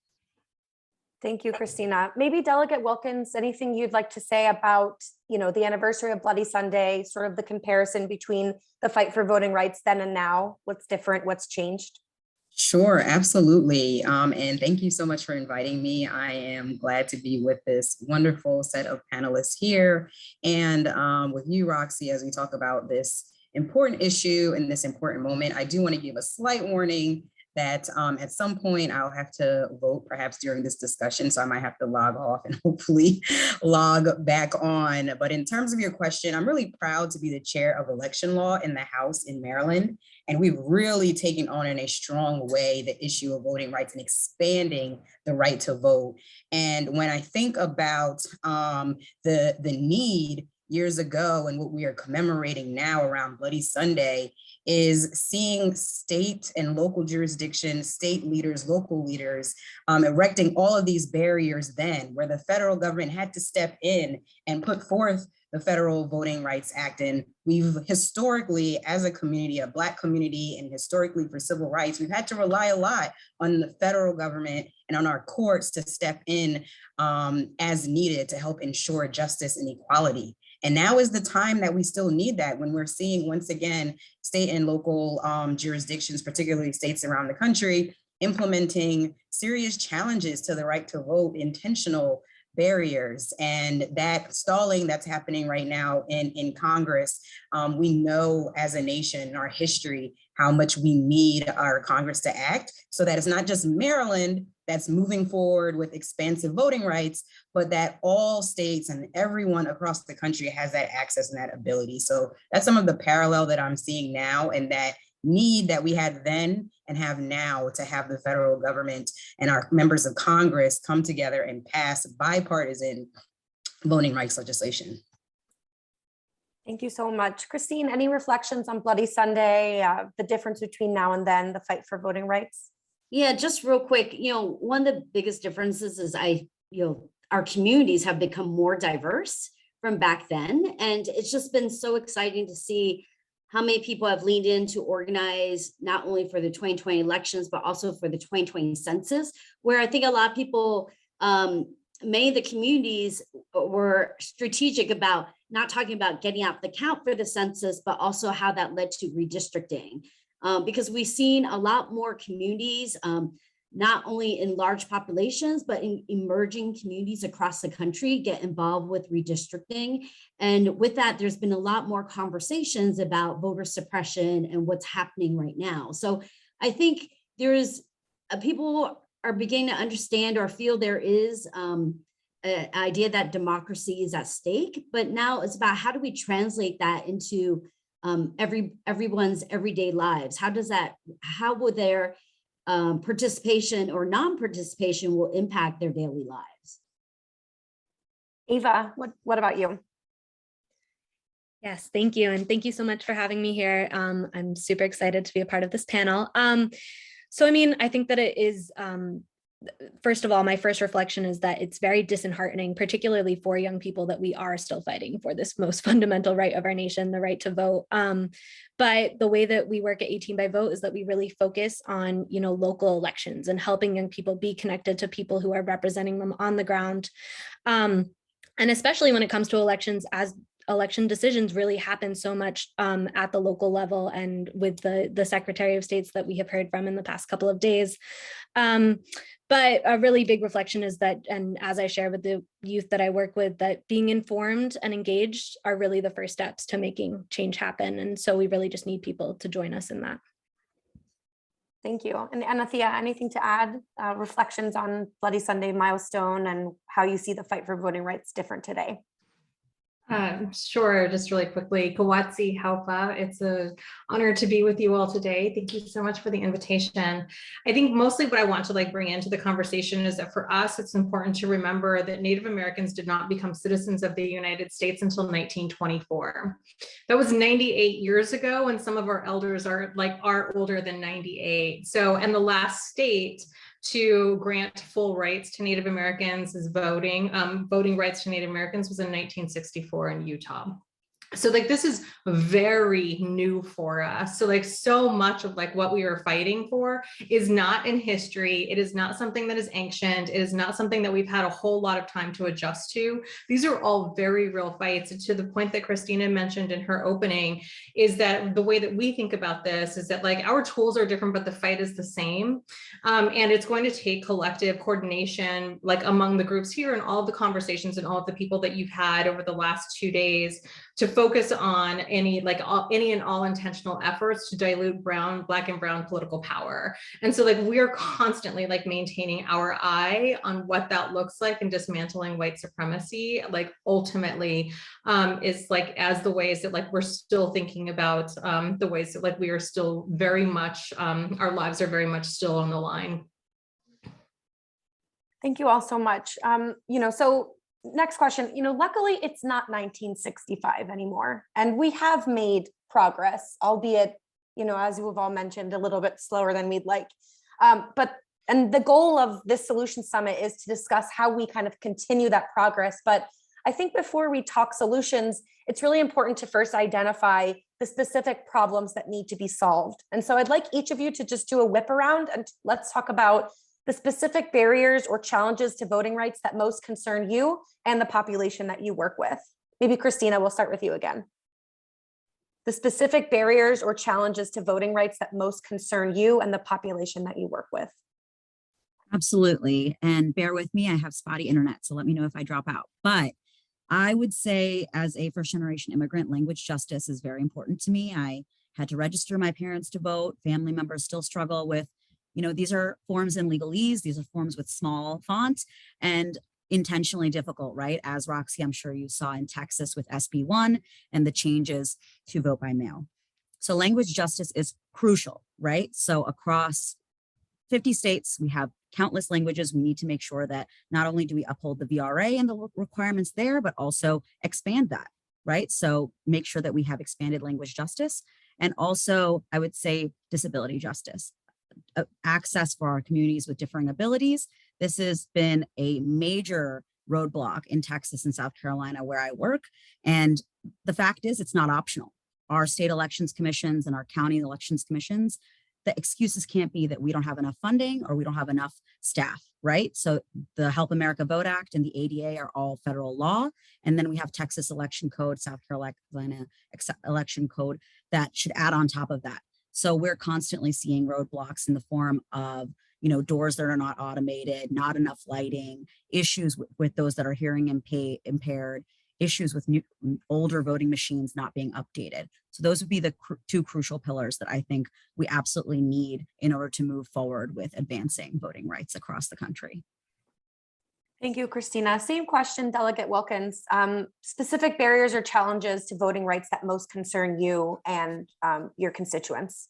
Speaker 15: Thank you, Christina. Maybe Delegate Wilkins, anything you'd like to say about, the anniversary of Bloody Sunday, sort of the comparison between the fight for voting rights then and now? What's different? What's changed?
Speaker 17: Sure, absolutely. And thank you so much for inviting me. I am glad to be with this wonderful set of panelists here and with you, Roxy, as we talk about this important issue and this important moment. I do want to give a slight warning that at some point I'll have to vote perhaps during this discussion, so I might have to log off and hopefully log back on. But in terms of your question, I'm really proud to be the chair of election law in the House in Maryland. And we've really taken on in a strong way the issue of voting rights and expanding the right to vote. And when I think about the need years ago and what we are commemorating now around Bloody Sunday is seeing state and local jurisdictions, state leaders, local leaders, erecting all of these barriers then, where the federal government had to step in and put forth the Federal Voting Rights Act. And we've historically, as a community, a Black community, and historically for civil rights, we've had to rely a lot on the federal government and on our courts to step in as needed to help ensure justice and equality. And now is the time that we still need that, when we're seeing, once again, state and local jurisdictions, particularly states around the country, implementing serious challenges to the right to vote, intentional barriers, and that stalling that's happening right now in Congress. We know as a nation in our history how much we need our Congress to act, so that it's not just Maryland that's moving forward with expansive voting rights, but that all states and everyone across the country has that access and that ability. So that's some of the parallel that I'm seeing now, and that need that we had then and have now to have the federal government and our members of Congress come together and pass bipartisan voting rights legislation.
Speaker 15: Thank you so much. Christine, any reflections on Bloody Sunday, the difference between now and then, the fight for voting rights?
Speaker 18: Yeah, just real quick, one of the biggest differences is our communities have become more diverse from back then. And it's just been so exciting to see how many people have leaned in to organize not only for the 2020 elections, but also for the 2020 census, where I think a lot of people, many of the communities were strategic about not talking about getting out the count for the census, but also how that led to redistricting. Because we've seen a lot more communities not only in large populations, but in emerging communities across the country get involved with redistricting. And with that, there's been a lot more conversations about voter suppression and what's happening right now. So I think there's people are beginning to understand or feel there is an idea that democracy is at stake, but now it's about how do we translate that into everyone's everyday lives? How will their participation or non-participation will impact their daily lives?
Speaker 15: Ava, what about you?
Speaker 19: Yes, thank you. And thank you so much for having me here. I'm super excited to be a part of this panel. So, I mean, I think that it is, first of all, my first reflection is that it's very disheartening, particularly for young people, that we are still fighting for this most fundamental right of our nation, the right to vote. But the way that we work at 18 by Vote is that we really focus on, local elections and helping young people be connected to people who are representing them on the ground. And especially when it comes to elections, as election decisions really happen so much at the local level and with the Secretary of States that we have heard from in the past couple of days. But a really big reflection is that, and as I share with the youth that I work with, that being informed and engaged are really the first steps to making change happen. And so we really just need people to join us in that.
Speaker 15: Thank you. And Anathea, anything to add? Reflections on Bloody Sunday milestone and how you see the fight for voting rights different today?
Speaker 20: Sure, just really quickly, Kawatsi Haupa, it's an honor to be with you all today. Thank you so much for the invitation. I think mostly what I want to bring into the conversation is that for us, it's important to remember that Native Americans did not become citizens of the United States until 1924. That was 98 years ago, and some of our elders are older than 98. So, and the last state to grant full rights to Native Americans is voting. Voting rights to Native Americans was in 1964 in Utah. So this is very new for us. So so much of what we are fighting for is not in history. It is not something that is ancient. It is not something that we've had a whole lot of time to adjust to. These are all very real fights. And to the point that Christina mentioned in her opening is that the way that we think about this is that our tools are different, but the fight is the same. And it's going to take collective coordination among the groups here and all of the conversations and all of the people that you've had over the last 2 days to focus on any and all intentional efforts to dilute Black and brown political power. And so we are constantly maintaining our eye on what that looks like and dismantling white supremacy, ultimately is as the ways that we're still thinking about the ways that we are still very much, our lives are very much still on the line.
Speaker 15: Thank you all so much. So next question, luckily it's not 1965 anymore, and we have made progress, albeit, as you've all mentioned, a little bit slower than we'd like. And the goal of this Solution Summit is to discuss how we kind of continue that progress. But I think before we talk solutions, it's really important to first identify the specific problems that need to be solved. And so I'd like each of you to just do a whip around and let's talk about the specific barriers or challenges to voting rights that most concern you and the population that you work with. Maybe Christina, we'll start with you again. The specific barriers or challenges to voting rights that most concern you and the population that you work with.
Speaker 16: Absolutely. And bear with me, I have spotty internet, so let me know if I drop out. But I would say as a first generation immigrant, language justice is very important to me. I had to register my parents to vote. Family members still struggle with, these are forms in legalese. These are forms with small font and intentionally difficult, right? As Roxy, I'm sure you saw in Texas with SB1 and the changes to vote by mail. So language justice is crucial, right? So across 50 states, we have countless languages. We need to make sure that not only do we uphold the VRA and the requirements there, but also expand that, right? So make sure that we have expanded language justice. And also, I would say disability justice. Access for our communities with differing abilities. This has been a major roadblock in Texas and South Carolina where I work. And the fact is, it's not optional. Our state elections commissions and our county elections commissions, the excuses can't be that we don't have enough funding or we don't have enough staff, right? So the Help America Vote Act and the ADA are all federal law. And then we have Texas election code, South Carolina election code that should add on top of that. So we're constantly seeing roadblocks in the form of doors that are not automated, not enough lighting, issues with those that are hearing impaired, issues with older voting machines not being updated. So those would be the two crucial pillars that I think we absolutely need in order to move forward with advancing voting rights across the country.
Speaker 15: Thank you, Christina. Same question, Delegate Wilkins. Specific barriers or challenges to voting rights that most concern you and your constituents?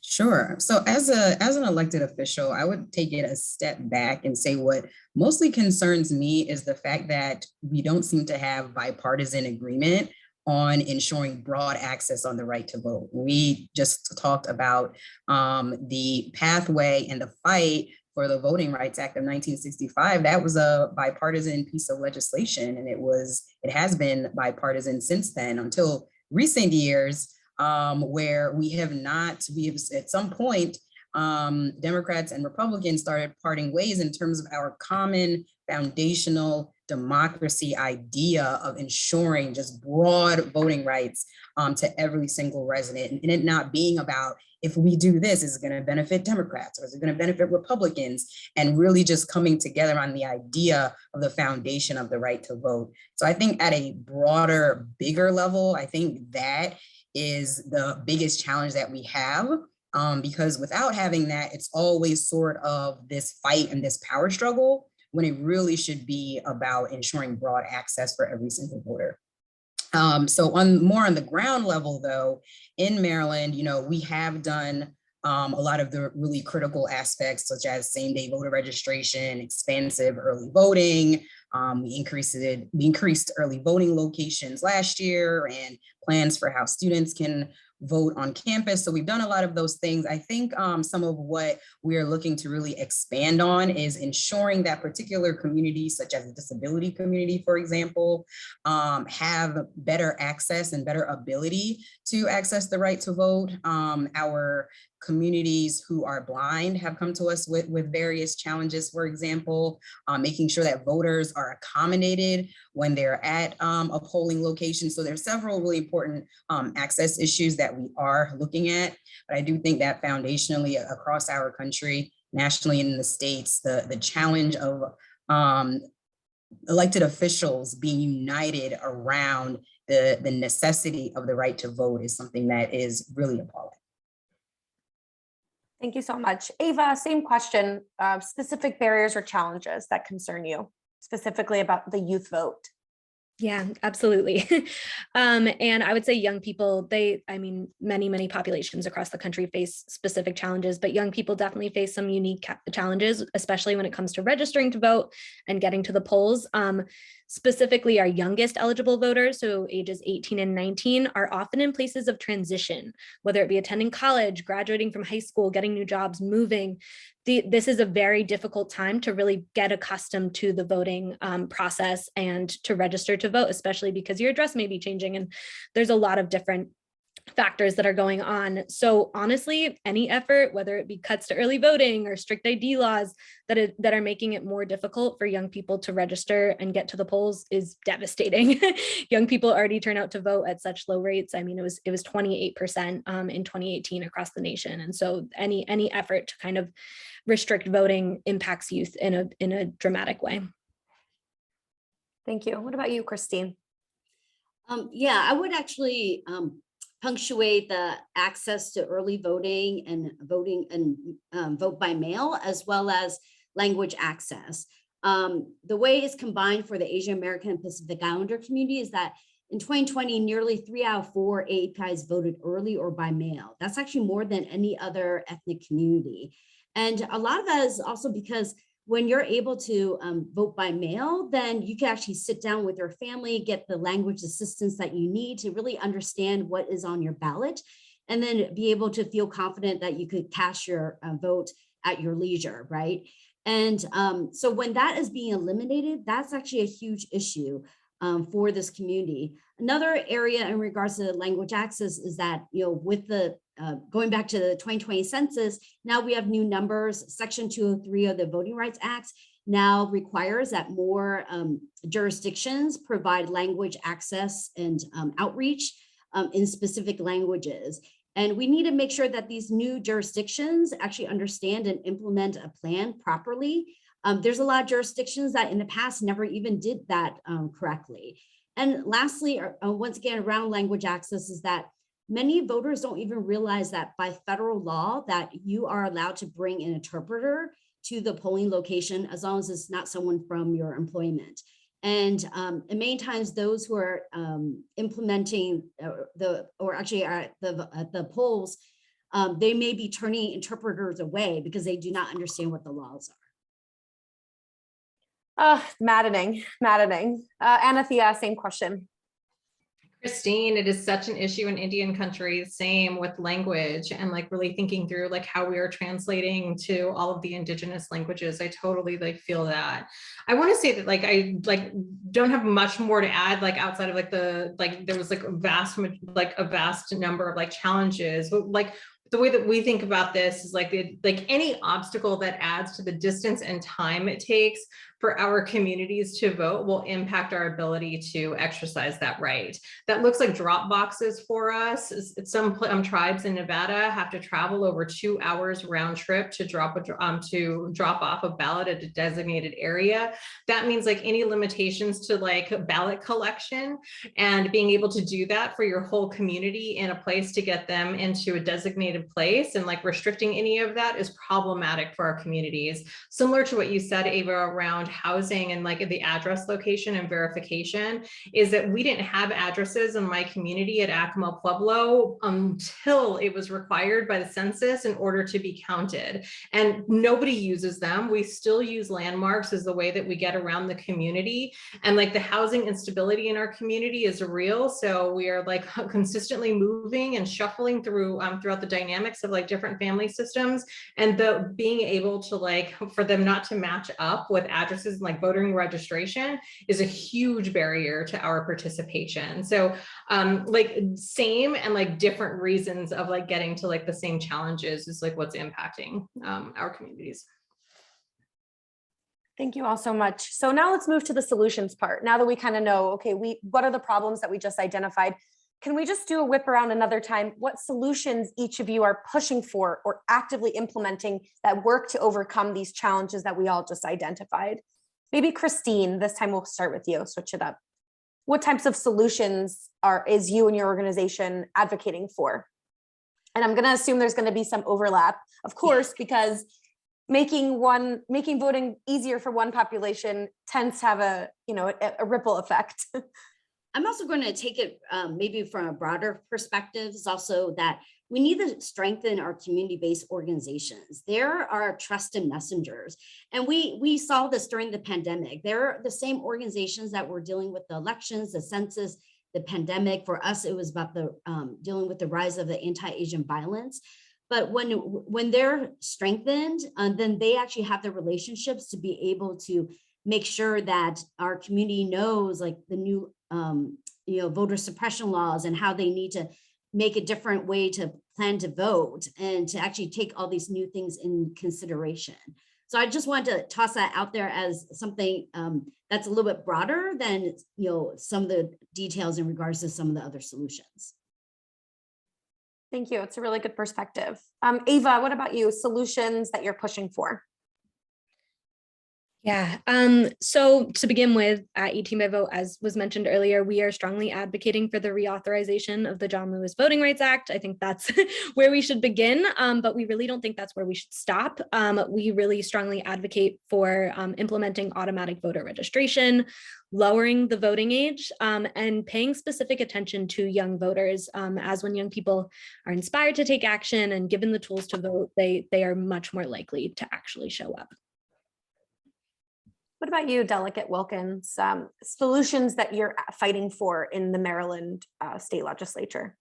Speaker 17: Sure. So as an elected official, I would take it a step back and say what mostly concerns me is the fact that we don't seem to have bipartisan agreement on ensuring broad access on the right to vote. We just talked about the pathway and the fight for the Voting Rights Act of 1965. That was a bipartisan piece of legislation, and it has been bipartisan since then until recent years, where we have at some point, Democrats and Republicans started parting ways in terms of our common foundational democracy idea of ensuring just broad voting rights to every single resident, and it not being about if we do this, is it going to benefit Democrats or is it going to benefit Republicans, and really just coming together on the idea of the foundation of the right to vote. So I think at a broader, bigger level, I think that is the biggest challenge that we have, because without having that, it's always sort of this fight and this power struggle when it really should be about ensuring broad access for every single voter. So more on the ground level, though, in Maryland, we have done a lot of the really critical aspects, such as same-day voter registration, expansive early voting. We increased early voting locations last year, and plans for how students can vote on campus. So we've done a lot of those things. I think some of what we are looking to really expand on is ensuring that particular communities, such as the disability community, for example, have better access and better ability to access the right to vote. Our communities who are blind have come to us with various challenges, for example, making sure that voters are accommodated when they're at a polling location. So there's several really important access issues that we are looking at. But I do think that foundationally across our country, nationally and in the states, the challenge of elected officials being united around the necessity of the right to vote is something that is really appalling.
Speaker 15: Thank you so much. Ava, same question, specific barriers or challenges that concern you, specifically about the youth vote.
Speaker 19: Yeah, absolutely. And I would say young people, many populations across the country face specific challenges, but young people definitely face some unique challenges, especially when it comes to registering to vote and getting to the polls. Specifically, our youngest eligible voters, so ages 18 and 19, are often in places of transition, whether it be attending college, graduating from high school, getting new jobs, moving. This is a very difficult time to really get accustomed to the voting process and to register to vote, especially because your address may be changing and there's a lot of different factors that are going on. So honestly, any effort, whether it be cuts to early voting or strict ID laws that are making it more difficult for young people to register and get to the polls is devastating. Young people already turn out to vote at such low rates. I mean, it was 28% in 2018 across the nation. And so any effort to kind of restrict voting impacts youth in a dramatic way.
Speaker 15: Thank you. What about you, Christine?
Speaker 18: Yeah, I would actually punctuate the access to early voting and voting and vote by mail, as well as language access. The way it's combined for the Asian American and Pacific Islander community is that in 2020, nearly 3 out of 4 AAPIs voted early or by mail. That's actually more than any other ethnic community. And a lot of that is also because when you're able to vote by mail, then you can actually sit down with your family, get the language assistance that you need to really understand what is on your ballot, and then be able to feel confident that you could cast your vote at your leisure, right? And so when that is being eliminated, that's actually a huge issue for this community. Another area in regards to language access is that, with the going back to the 2020 census, now we have new numbers. Section 203 of the Voting Rights Act now requires that more jurisdictions provide language access and outreach in specific languages. And we need to make sure that these new jurisdictions actually understand and implement a plan properly. There's a lot of jurisdictions that in the past never even did that correctly. And lastly, once again, around language access is that many voters don't even realize that by federal law that you are allowed to bring an interpreter to the polling location as long as it's not someone from your employment. And many times those who are implementing or actually are at the polls, they may be turning interpreters away because they do not understand what the laws are.
Speaker 15: Maddening. Anathea, same question.
Speaker 20: Christine, it is such an issue in Indian countries, same with language and like really thinking through like how we are translating to all of the indigenous languages. I totally like feel that. I want to say that like I like don't have much more to add like outside of like the like there was like a vast number of like challenges, but like the way that we think about this is like any obstacle that adds to the distance and time it takes for our communities to vote will impact our ability to exercise that right. That looks like drop boxes for us. Some tribes in Nevada have to travel over 2 hours round trip to drop off a ballot at a designated area. That means like any limitations to like ballot collection and being able to do that for your whole community in a place to get them into a designated place and like restricting any of that is problematic for our communities. Similar to what you said, Ava, around housing and like the address location and verification is that we didn't have addresses in my community at Acoma Pueblo until it was required by the census in order to be counted. And nobody uses them. We still use landmarks as the way that we get around the community. And like the housing instability in our community is real. So we are like consistently moving and shuffling through throughout the dynamics of like different family systems and the being able to like for them not to match up with addresses like voting registration is a huge barrier to our participation. So like same and like different reasons of like getting to like the same challenges is like what's impacting our communities.
Speaker 15: Thank you all so much. So now let's move to the solutions part. Now that we kind of know, okay, what are the problems that we just identified? Can we just do a whip around another time? What solutions each of you are pushing for or actively implementing that work to overcome these challenges that we all just identified? Maybe Christine, this time we'll start with you, switch it up. What types of solutions is you and your organization advocating for? And I'm gonna assume there's gonna be some overlap, of course, because making voting easier for one population tends to have a ripple effect.
Speaker 18: I'm also going to take it maybe from a broader perspective is also that we need to strengthen our community-based organizations. There are trusted messengers. And we saw this during the pandemic. They're the same organizations that were dealing with the elections, the census, the pandemic. For us, it was about the dealing with the rise of the anti-Asian violence. But when they're strengthened, then they actually have the relationships to be able to make sure that our community knows like the new voter suppression laws and how they need to make a different way to plan to vote and to actually take all these new things in consideration. So I just wanted to toss that out there as something that's a little bit broader than some of the details in regards to some of the other solutions.
Speaker 15: Thank you. It's a really good perspective. Ava, what about you? Solutions that you're pushing for?
Speaker 19: Yeah, so to begin with, at 18 by Vote, as was mentioned earlier, we are strongly advocating for the reauthorization of the John Lewis Voting Rights Act. I think that's where we should begin, but we really don't think that's where we should stop. We really strongly advocate for implementing automatic voter registration, lowering the voting age, and paying specific attention to young voters, as when young people are inspired to take action and given the tools to vote, they are much more likely to actually show up.
Speaker 15: What about you, Delegate Wilkins? Solutions that you're fighting for in the Maryland state legislature?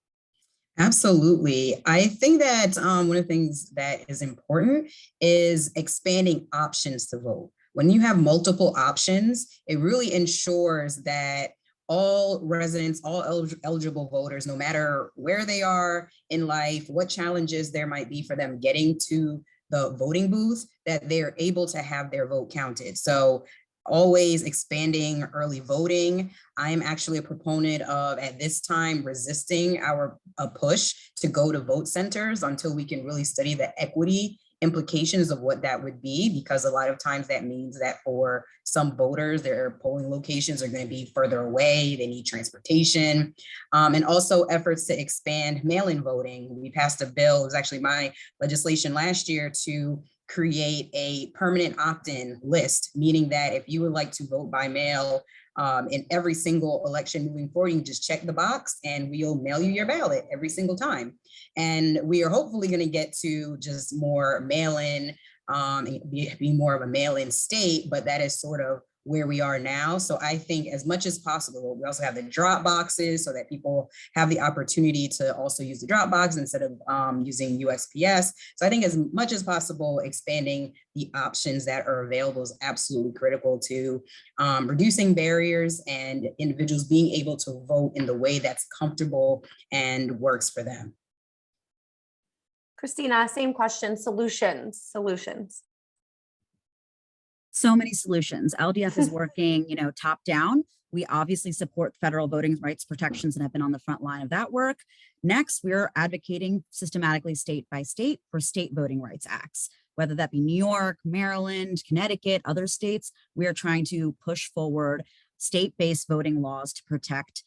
Speaker 17: Absolutely. I think that one of the things that is important is expanding options to vote. When you have multiple options, it really ensures that all residents, all eligible voters, no matter where they are in life, what challenges there might be for them getting to the voting booth, that they're able to have their vote counted. So always expanding early voting. I am actually a proponent of, at this time, resisting a push to go to vote centers until we can really study the equity implications of what that would be, because a lot of times that means that for some voters, their polling locations are going to be further away, they need transportation, and also efforts to expand mail-in voting. We passed a bill, it was actually my legislation last year, to create a permanent opt-in list, meaning that if you would like to vote by mail in every single election moving forward, you just check the box and we'll mail you your ballot every single time. And we are hopefully going to get to just more mail-in, be more of a mail-in state, but that is sort of where we are now. So I think as much as possible, we also have the drop boxes so that people have the opportunity to also use the drop box instead of using USPS. So I think as much as possible, expanding the options that are available is absolutely critical to reducing barriers and individuals being able to vote in the way that's comfortable and works for them.
Speaker 15: Christina, same question, solutions.
Speaker 16: So many solutions. LDF is working, top down. We obviously support federal voting rights protections and have been on the front line of that work. Next, we're advocating systematically state by state for state voting rights acts, whether that be New York, Maryland, Connecticut, other states. We are trying to push forward state-based voting laws to protect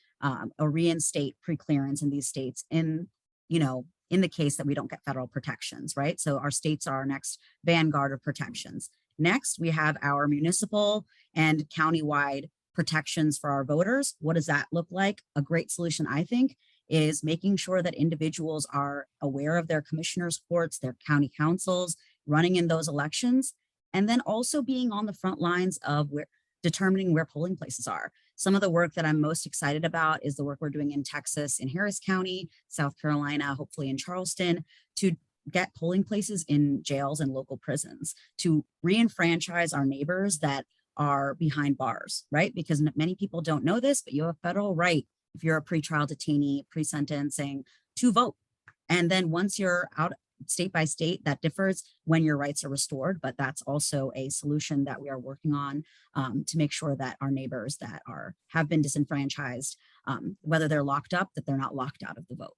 Speaker 16: or reinstate pre-clearance in these states in the case that we don't get federal protections, right? So our states are our next vanguard of protections. Next, we have our municipal and countywide protections for our voters. What does that look like? A great solution, I think, is making sure that individuals are aware of their commissioners' courts, their county councils, running in those elections, and then also being on the front lines of determining where polling places are. Some of the work that I'm most excited about is the work we're doing in Texas, in Harris County, South Carolina, hopefully in Charleston, to get polling places in jails and local prisons, to re-enfranchise our neighbors that are behind bars, right? Because many people don't know this, but you have a federal right, if you're a pretrial detainee, pre-sentencing, to vote. And then once you're out state by state, that differs when your rights are restored, but that's also a solution that we are working on to make sure that our neighbors that have been disenfranchised, whether they're locked up, that they're not locked out of the vote.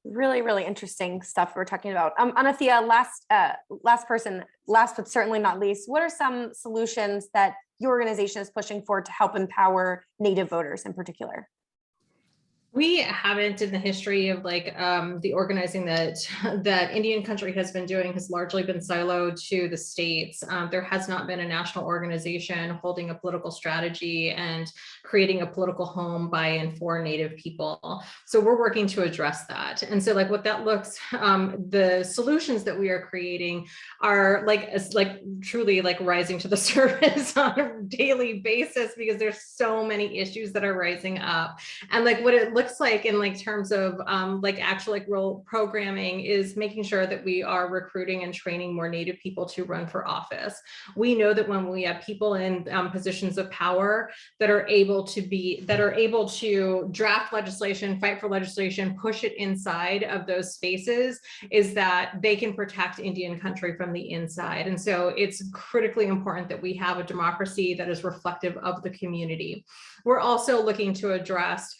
Speaker 15: Really, really interesting stuff we're talking about. Anathea, last but certainly not least, what are some solutions that your organization is pushing for to help empower Native voters in particular?
Speaker 20: We haven't, in the history of the organizing that Indian country has been doing, has largely been siloed to the states. There has not been a national organization holding a political strategy and creating a political home by and for Native people. So we're working to address that. And so what that looks, the solutions that we are creating are truly rising to the surface on a daily basis, because there's so many issues that are rising up. And what it looks like in terms of actual role programming is making sure that we are recruiting and training more Native people to run for office. We know that when we have people in positions of power that are able to draft legislation, fight for legislation, push it inside of those spaces, is that they can protect Indian country from the inside. And so it's critically important that we have a democracy that is reflective of the community. We're also looking to address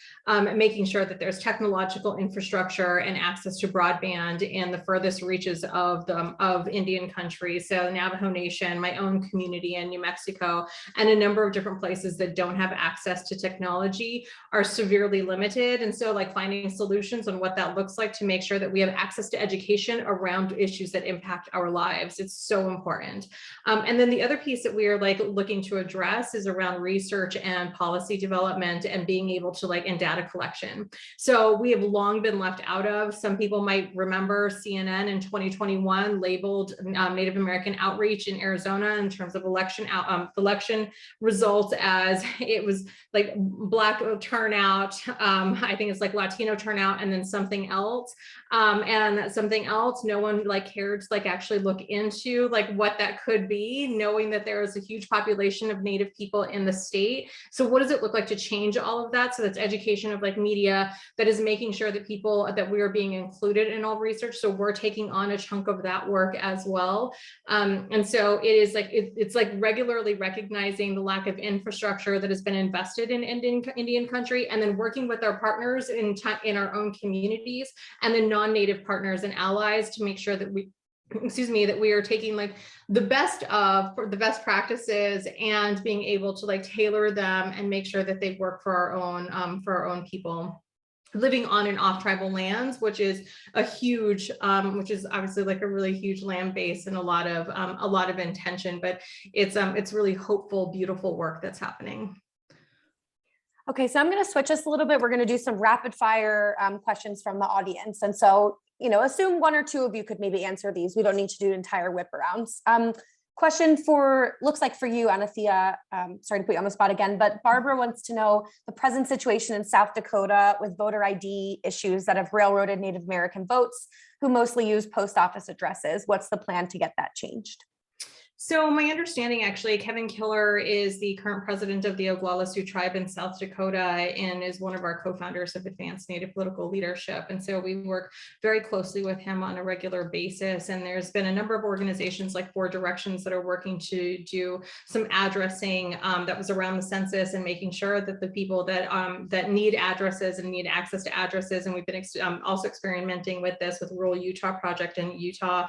Speaker 20: making sure that there's technological infrastructure and access to broadband in the furthest reaches of Indian country. So the Navajo Nation, my own community in New Mexico, and a number of different places that don't have access to technology are severely limited. And so finding solutions on what that looks like to make sure that we have access to education around issues that impact our lives. It's so important. And then the other piece that we are looking to address is around research and policy development and being able to and data collection. So we have long been left out of. Some people might remember CNN in 2021 labeled Native American outreach in Arizona in terms of election results as it was Black turnout. I think it's Latino turnout, and then something else. And that something else, no one cared to actually look into what that could be, knowing that there is a huge population of Native people in the state. So what does it look like to change all of that? So that's education of media that is making sure that we are being included in all research. So we're taking on a chunk of that work as well. And so it is like, it's like regularly recognizing the lack of infrastructure that has been invested in Indian country, and then working with our partners in our own communities and the non-native partners and allies to make sure that we are taking like the best practices and being able to like tailor them and make sure that they work for our own people living on and off tribal lands, which is a huge, which is obviously like a really huge land base and a lot of intention, but it's really hopeful, beautiful work that's happening.
Speaker 15: Okay, so I'm going to switch us a little bit. We're going to do some rapid fire questions from the audience. And so, assume one or two of you could maybe answer these. We don't need to do entire whip arounds. Question looks like for you, Anathea, sorry to put you on the spot again, but Barbara wants to know the present situation in South Dakota with voter ID issues that have railroaded Native American votes who mostly use post office addresses. What's the plan to get that changed?
Speaker 20: So my understanding, actually, Kevin Killer is the current president of the Oglala Sioux tribe in South Dakota and is one of our co-founders of Advanced Native Political Leadership. And so we work very closely with him on a regular basis. And there's been a number of organizations like Four Directions that are working to do some addressing that was around the census and making sure that the people that need addresses and need access to addresses. And we've been also experimenting with this with Rural Utah Project in Utah,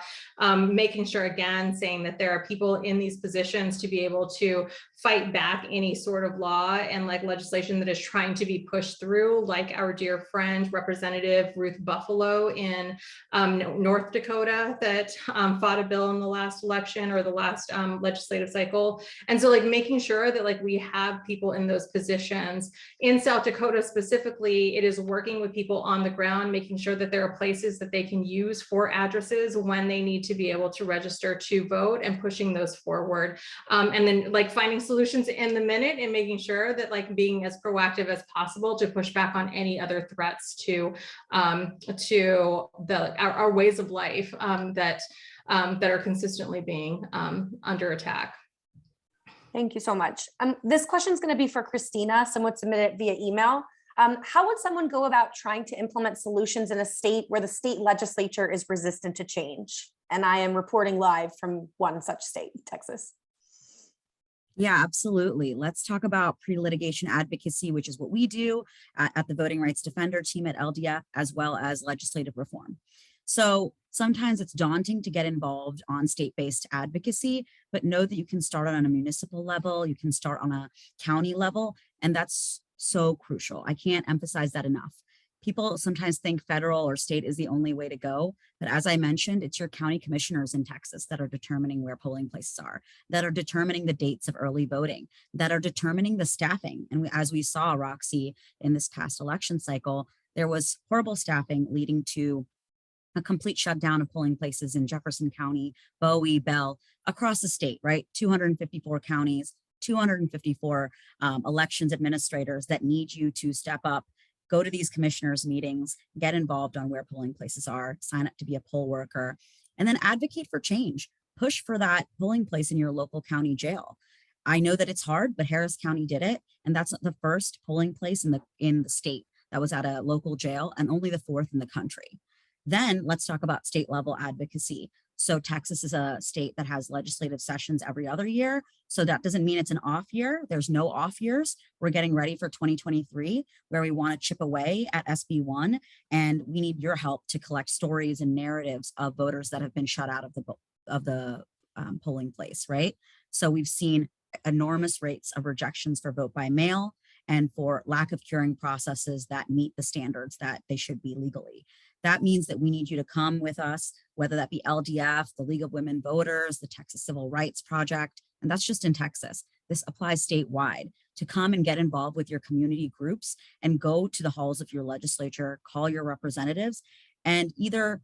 Speaker 20: making sure, again, saying that there are people in these positions to be able to fight back any sort of law and like legislation that is trying to be pushed through, like our dear friend Representative Ruth Buffalo in North Dakota that fought a bill in the last election or the last legislative cycle. And so like making sure that like we have people in those positions. In South Dakota specifically, it is working with people on the ground, making sure that there are places that they can use for addresses when they need to be able to register to vote and pushing those forward. And then like finding solutions in the minute and making sure that like being as proactive as possible to push back on any other threats to our ways of life that are consistently being under attack.
Speaker 15: Thank you so much. This question is going to be for Christina. Someone submitted it via email. How would someone go about trying to implement solutions in a state where the state legislature is resistant to change? And I am reporting live from one such state, Texas.
Speaker 16: Yeah, absolutely. Let's talk about pre-litigation advocacy, which is what we do at the Voting Rights Defender team at LDF, as well as legislative reform. So sometimes it's daunting to get involved on state-based advocacy, but know that you can start on a municipal level, you can start on a county level, and that's so crucial. I can't emphasize that enough. People sometimes think federal or state is the only way to go, but as I mentioned, it's your county commissioners in Texas that are determining where polling places are, that are determining the dates of early voting, that are determining the staffing. And as we saw, Roxy, in this past election cycle, there was horrible staffing leading to a complete shutdown of polling places in Jefferson County, Bowie, Bell, across the state, right? 254 counties, 254 elections administrators that need you to step up, go to these commissioners' meetings, get involved on where polling places are, sign up to be a poll worker, and then advocate for change. Push for that polling place in your local county jail. I know that it's hard, but Harris County did it, and that's the first polling place in the state that was at a local jail and only the 4th in the country. Then let's talk about state level advocacy. So Texas is a state that has legislative sessions every other year. So that doesn't mean it's an off year. There's no off years. We're getting ready for 2023, where we want to chip away at SB1. And we need your help to collect stories and narratives of voters that have been shut out of the polling place, right? So we've seen enormous rates of rejections for vote by mail and for lack of curing processes that meet the standards that they should be legally. That means that we need you to come with us, whether that be LDF, the League of Women Voters, the Texas Civil Rights Project, and that's just in Texas. This applies statewide, to come and get involved with your community groups and go to the halls of your legislature, call your representatives, and either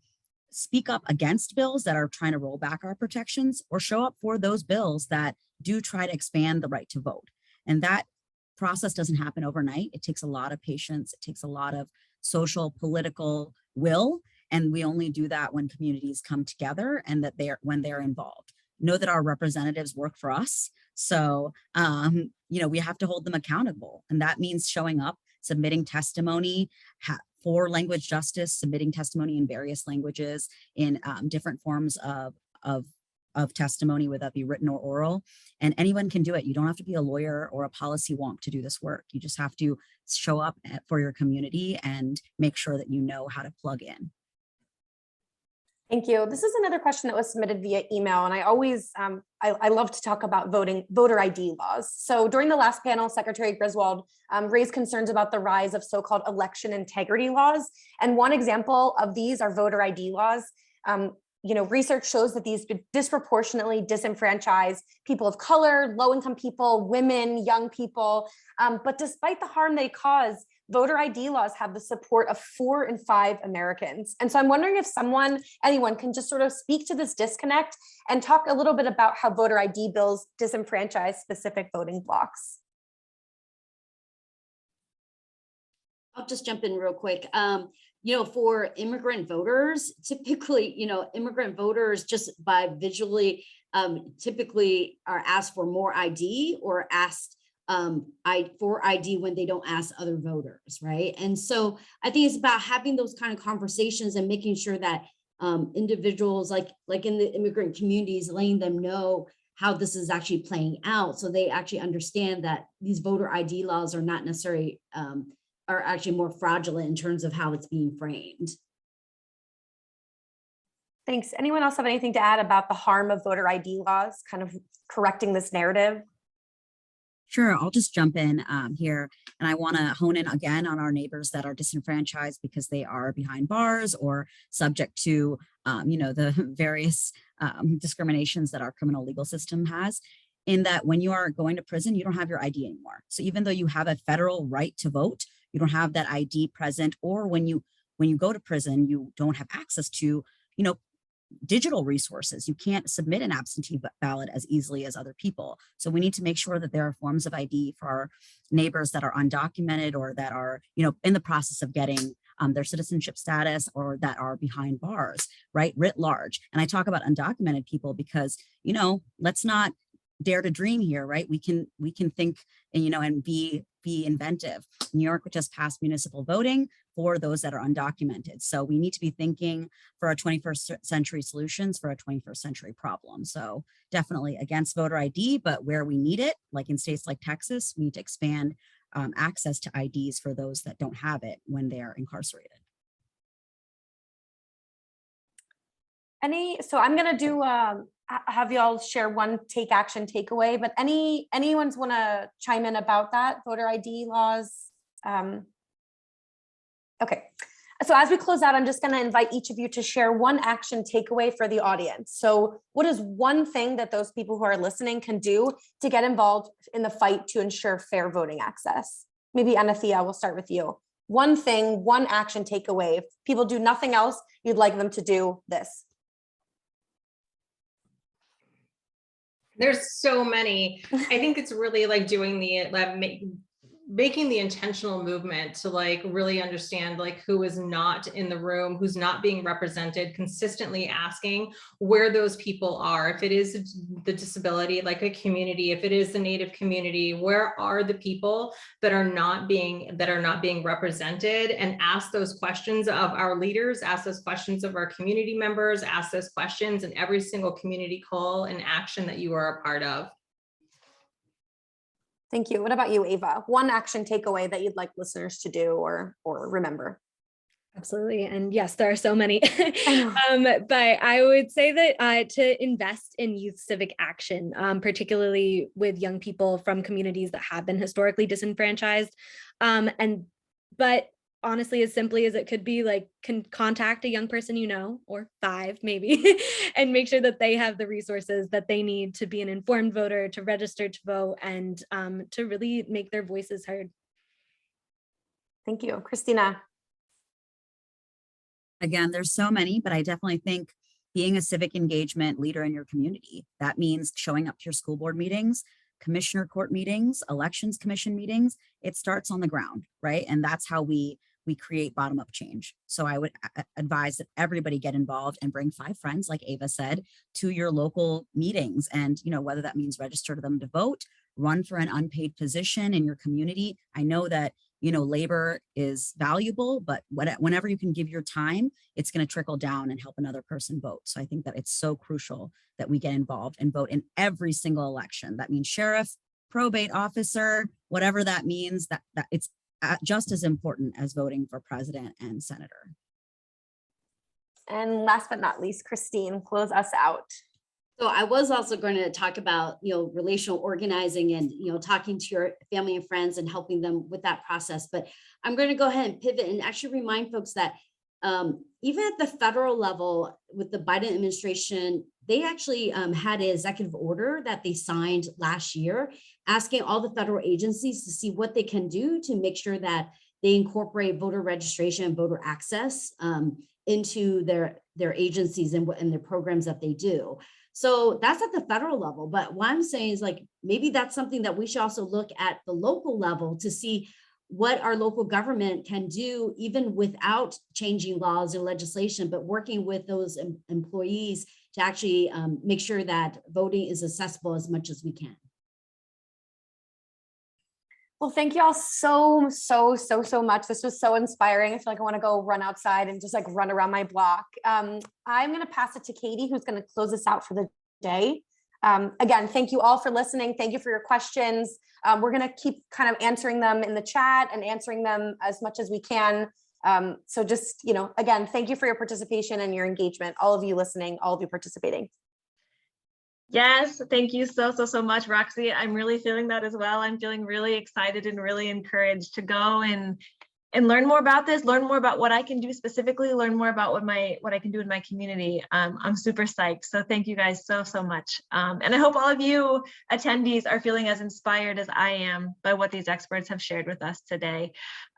Speaker 16: speak up against bills that are trying to roll back our protections or show up for those bills that do try to expand the right to vote. And that process doesn't happen overnight. It takes a lot of patience. It takes a lot of social, political will. And we only do that when communities come together and that when they're involved. Know that our representatives work for us. So, we have to hold them accountable. And that means showing up, submitting testimony for language justice, submitting testimony in various languages in different forms of testimony, whether that be written or oral. And anyone can do it. You don't have to be a lawyer or a policy wonk to do this work. You just have to show up for your community and make sure that you know how to plug in.
Speaker 15: Thank you. This is another question that was submitted via email, and I always, I love to talk about voter ID laws. So during the last panel, Secretary Griswold raised concerns about the rise of so-called election integrity laws. And one example of these are voter ID laws. Research shows that these disproportionately disenfranchise people of color, low-income people, women, young people. But despite the harm they cause, voter ID laws have the support of 4 in 5 Americans. And so I'm wondering if anyone can just sort of speak to this disconnect and talk a little bit about how voter ID bills disenfranchise specific voting blocks.
Speaker 18: I'll just jump in real quick. For immigrant voters, typically, immigrant voters just by visually typically are asked for more ID or asked for ID when they don't ask other voters, right? And so I think it's about having those kind of conversations and making sure that individuals like in the immigrant communities, letting them know how this is actually playing out, so they actually understand that these voter ID laws are not necessarily are actually more fraudulent in terms of how it's being framed.
Speaker 15: Thanks. Anyone else have anything to add about the harm of voter ID laws, kind of correcting this narrative?
Speaker 16: Sure, I'll just jump in here, and I want to hone in again on our neighbors that are disenfranchised because they are behind bars or subject to, the various discriminations that our criminal legal system has. In that when you are going to prison, you don't have your ID anymore. So even though you have a federal right to vote, you don't have that ID present, or when you go to prison, you don't have access to, digital resources. You can't submit an absentee ballot as easily as other people. So we need to make sure that there are forms of ID for our neighbors that are undocumented or that are, in the process of getting their citizenship status or that are behind bars, right, writ large. And I talk about undocumented people because, let's not dare to dream here, right? We can think, and be inventive. New York just passed municipal voting for those that are undocumented. So we need to be thinking for our 21st century solutions for a 21st century problem. So definitely against voter ID, but where we need it, like in states like Texas, we need to expand access to IDs for those that don't have it when they are incarcerated.
Speaker 15: So I'm gonna do have y'all share one take action takeaway, but anyone's want to chime in about that voter ID laws? Okay, so as we close out, I'm just going to invite each of you to share one action takeaway for the audience. So what is one thing that those people who are listening can do to get involved in the fight to ensure fair voting access? Maybe Anathea, we'll start with you. One thing, one action takeaway. If people do nothing else, you'd like them to do this.
Speaker 20: There's so many. I think it's really like doing making the intentional movement to really understand who is not in the room, who's not being represented, consistently asking where those people are. If it is the disability, like a community, if it is the Native community, where are the people that are not being represented, and ask those questions of our leaders, ask those questions of our community members, ask those questions in every single community call and action that you are a part of.
Speaker 15: Thank you. What about you, Ava? One action takeaway that you'd like listeners to do or remember?
Speaker 19: Absolutely. And yes, there are so many. But I would say that to invest in youth civic action, particularly with young people from communities that have been historically disenfranchised. But honestly, as simply as it could be, can contact a young person or 5 maybe, and make sure that they have the resources that they need to be an informed voter, to register to vote, and to really make their voices heard.
Speaker 15: Thank you. Christina.
Speaker 16: Again, there's so many, but I definitely think being a civic engagement leader in your community, that means showing up to your school board meetings, commissioner court meetings, elections commission meetings. It starts on the ground, right? And that's how we create bottom-up change. So I would advise that everybody get involved and bring 5 friends, like Ava said, to your local meetings. And, whether that means register them to vote, run for an unpaid position in your community. I know that, labor is valuable, but whenever you can give your time, it's going to trickle down and help another person vote. So I think that it's so crucial that we get involved and vote in every single election. That means sheriff, probate officer, whatever that means, that it's just as important as voting for president and senator.
Speaker 15: And last but not least, Christine, close us out.
Speaker 18: So I was also going to talk about, relational organizing and, talking to your family and friends and helping them with that process. But I'm going to go ahead and pivot and actually remind folks that even at the federal level with the Biden administration, they actually had an executive order that they signed last year, asking all the federal agencies to see what they can do to make sure that they incorporate voter registration and voter access into their agencies and their programs that they do. So that's at the federal level. But what I'm saying is maybe that's something that we should also look at the local level to see what our local government can do, even without changing laws or legislation, but working with those employees to actually make sure that voting is accessible as much as we can.
Speaker 15: Well, thank you all so much. This was so inspiring. I feel like I want to go run outside and just run around my block. I'm going to pass it to Katie, who's going to close us out for the day. Again, thank you all for listening. Thank you for your questions. We're going to keep kind of answering them in the chat and answering them as much as we can. So just, again, thank you for your participation and your engagement, all of you listening, all of you participating.
Speaker 1: Yes, thank you so much, Roxy. I'm really feeling that as well. I'm feeling really excited and really encouraged to go and learn more about this, learn more about what I can do specifically, learn more about what I can do in my community. I'm super psyched. So thank you guys so much. And I hope all of you attendees are feeling as inspired as I am by what these experts have shared with us today.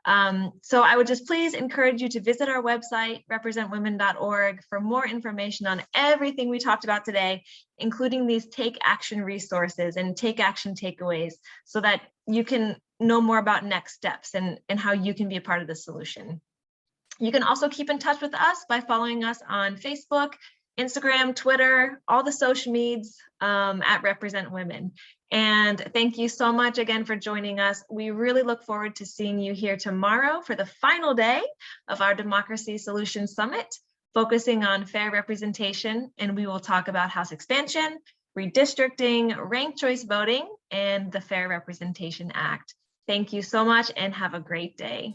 Speaker 1: So I would just please encourage you to visit our website, representwomen.org, for more information on everything we talked about today, including these take action resources and take action takeaways, so that you can know more about next steps and how you can be a part of the solution. You can also keep in touch with us by following us on Facebook, Instagram, Twitter, all the social medias at Represent Women. And thank you so much again for joining us. We really look forward to seeing you here tomorrow for the final day of our Democracy Solutions Summit, focusing on fair representation. And we will talk about House expansion, redistricting, ranked choice voting, and the Fair Representation Act. Thank you so much and have a great day.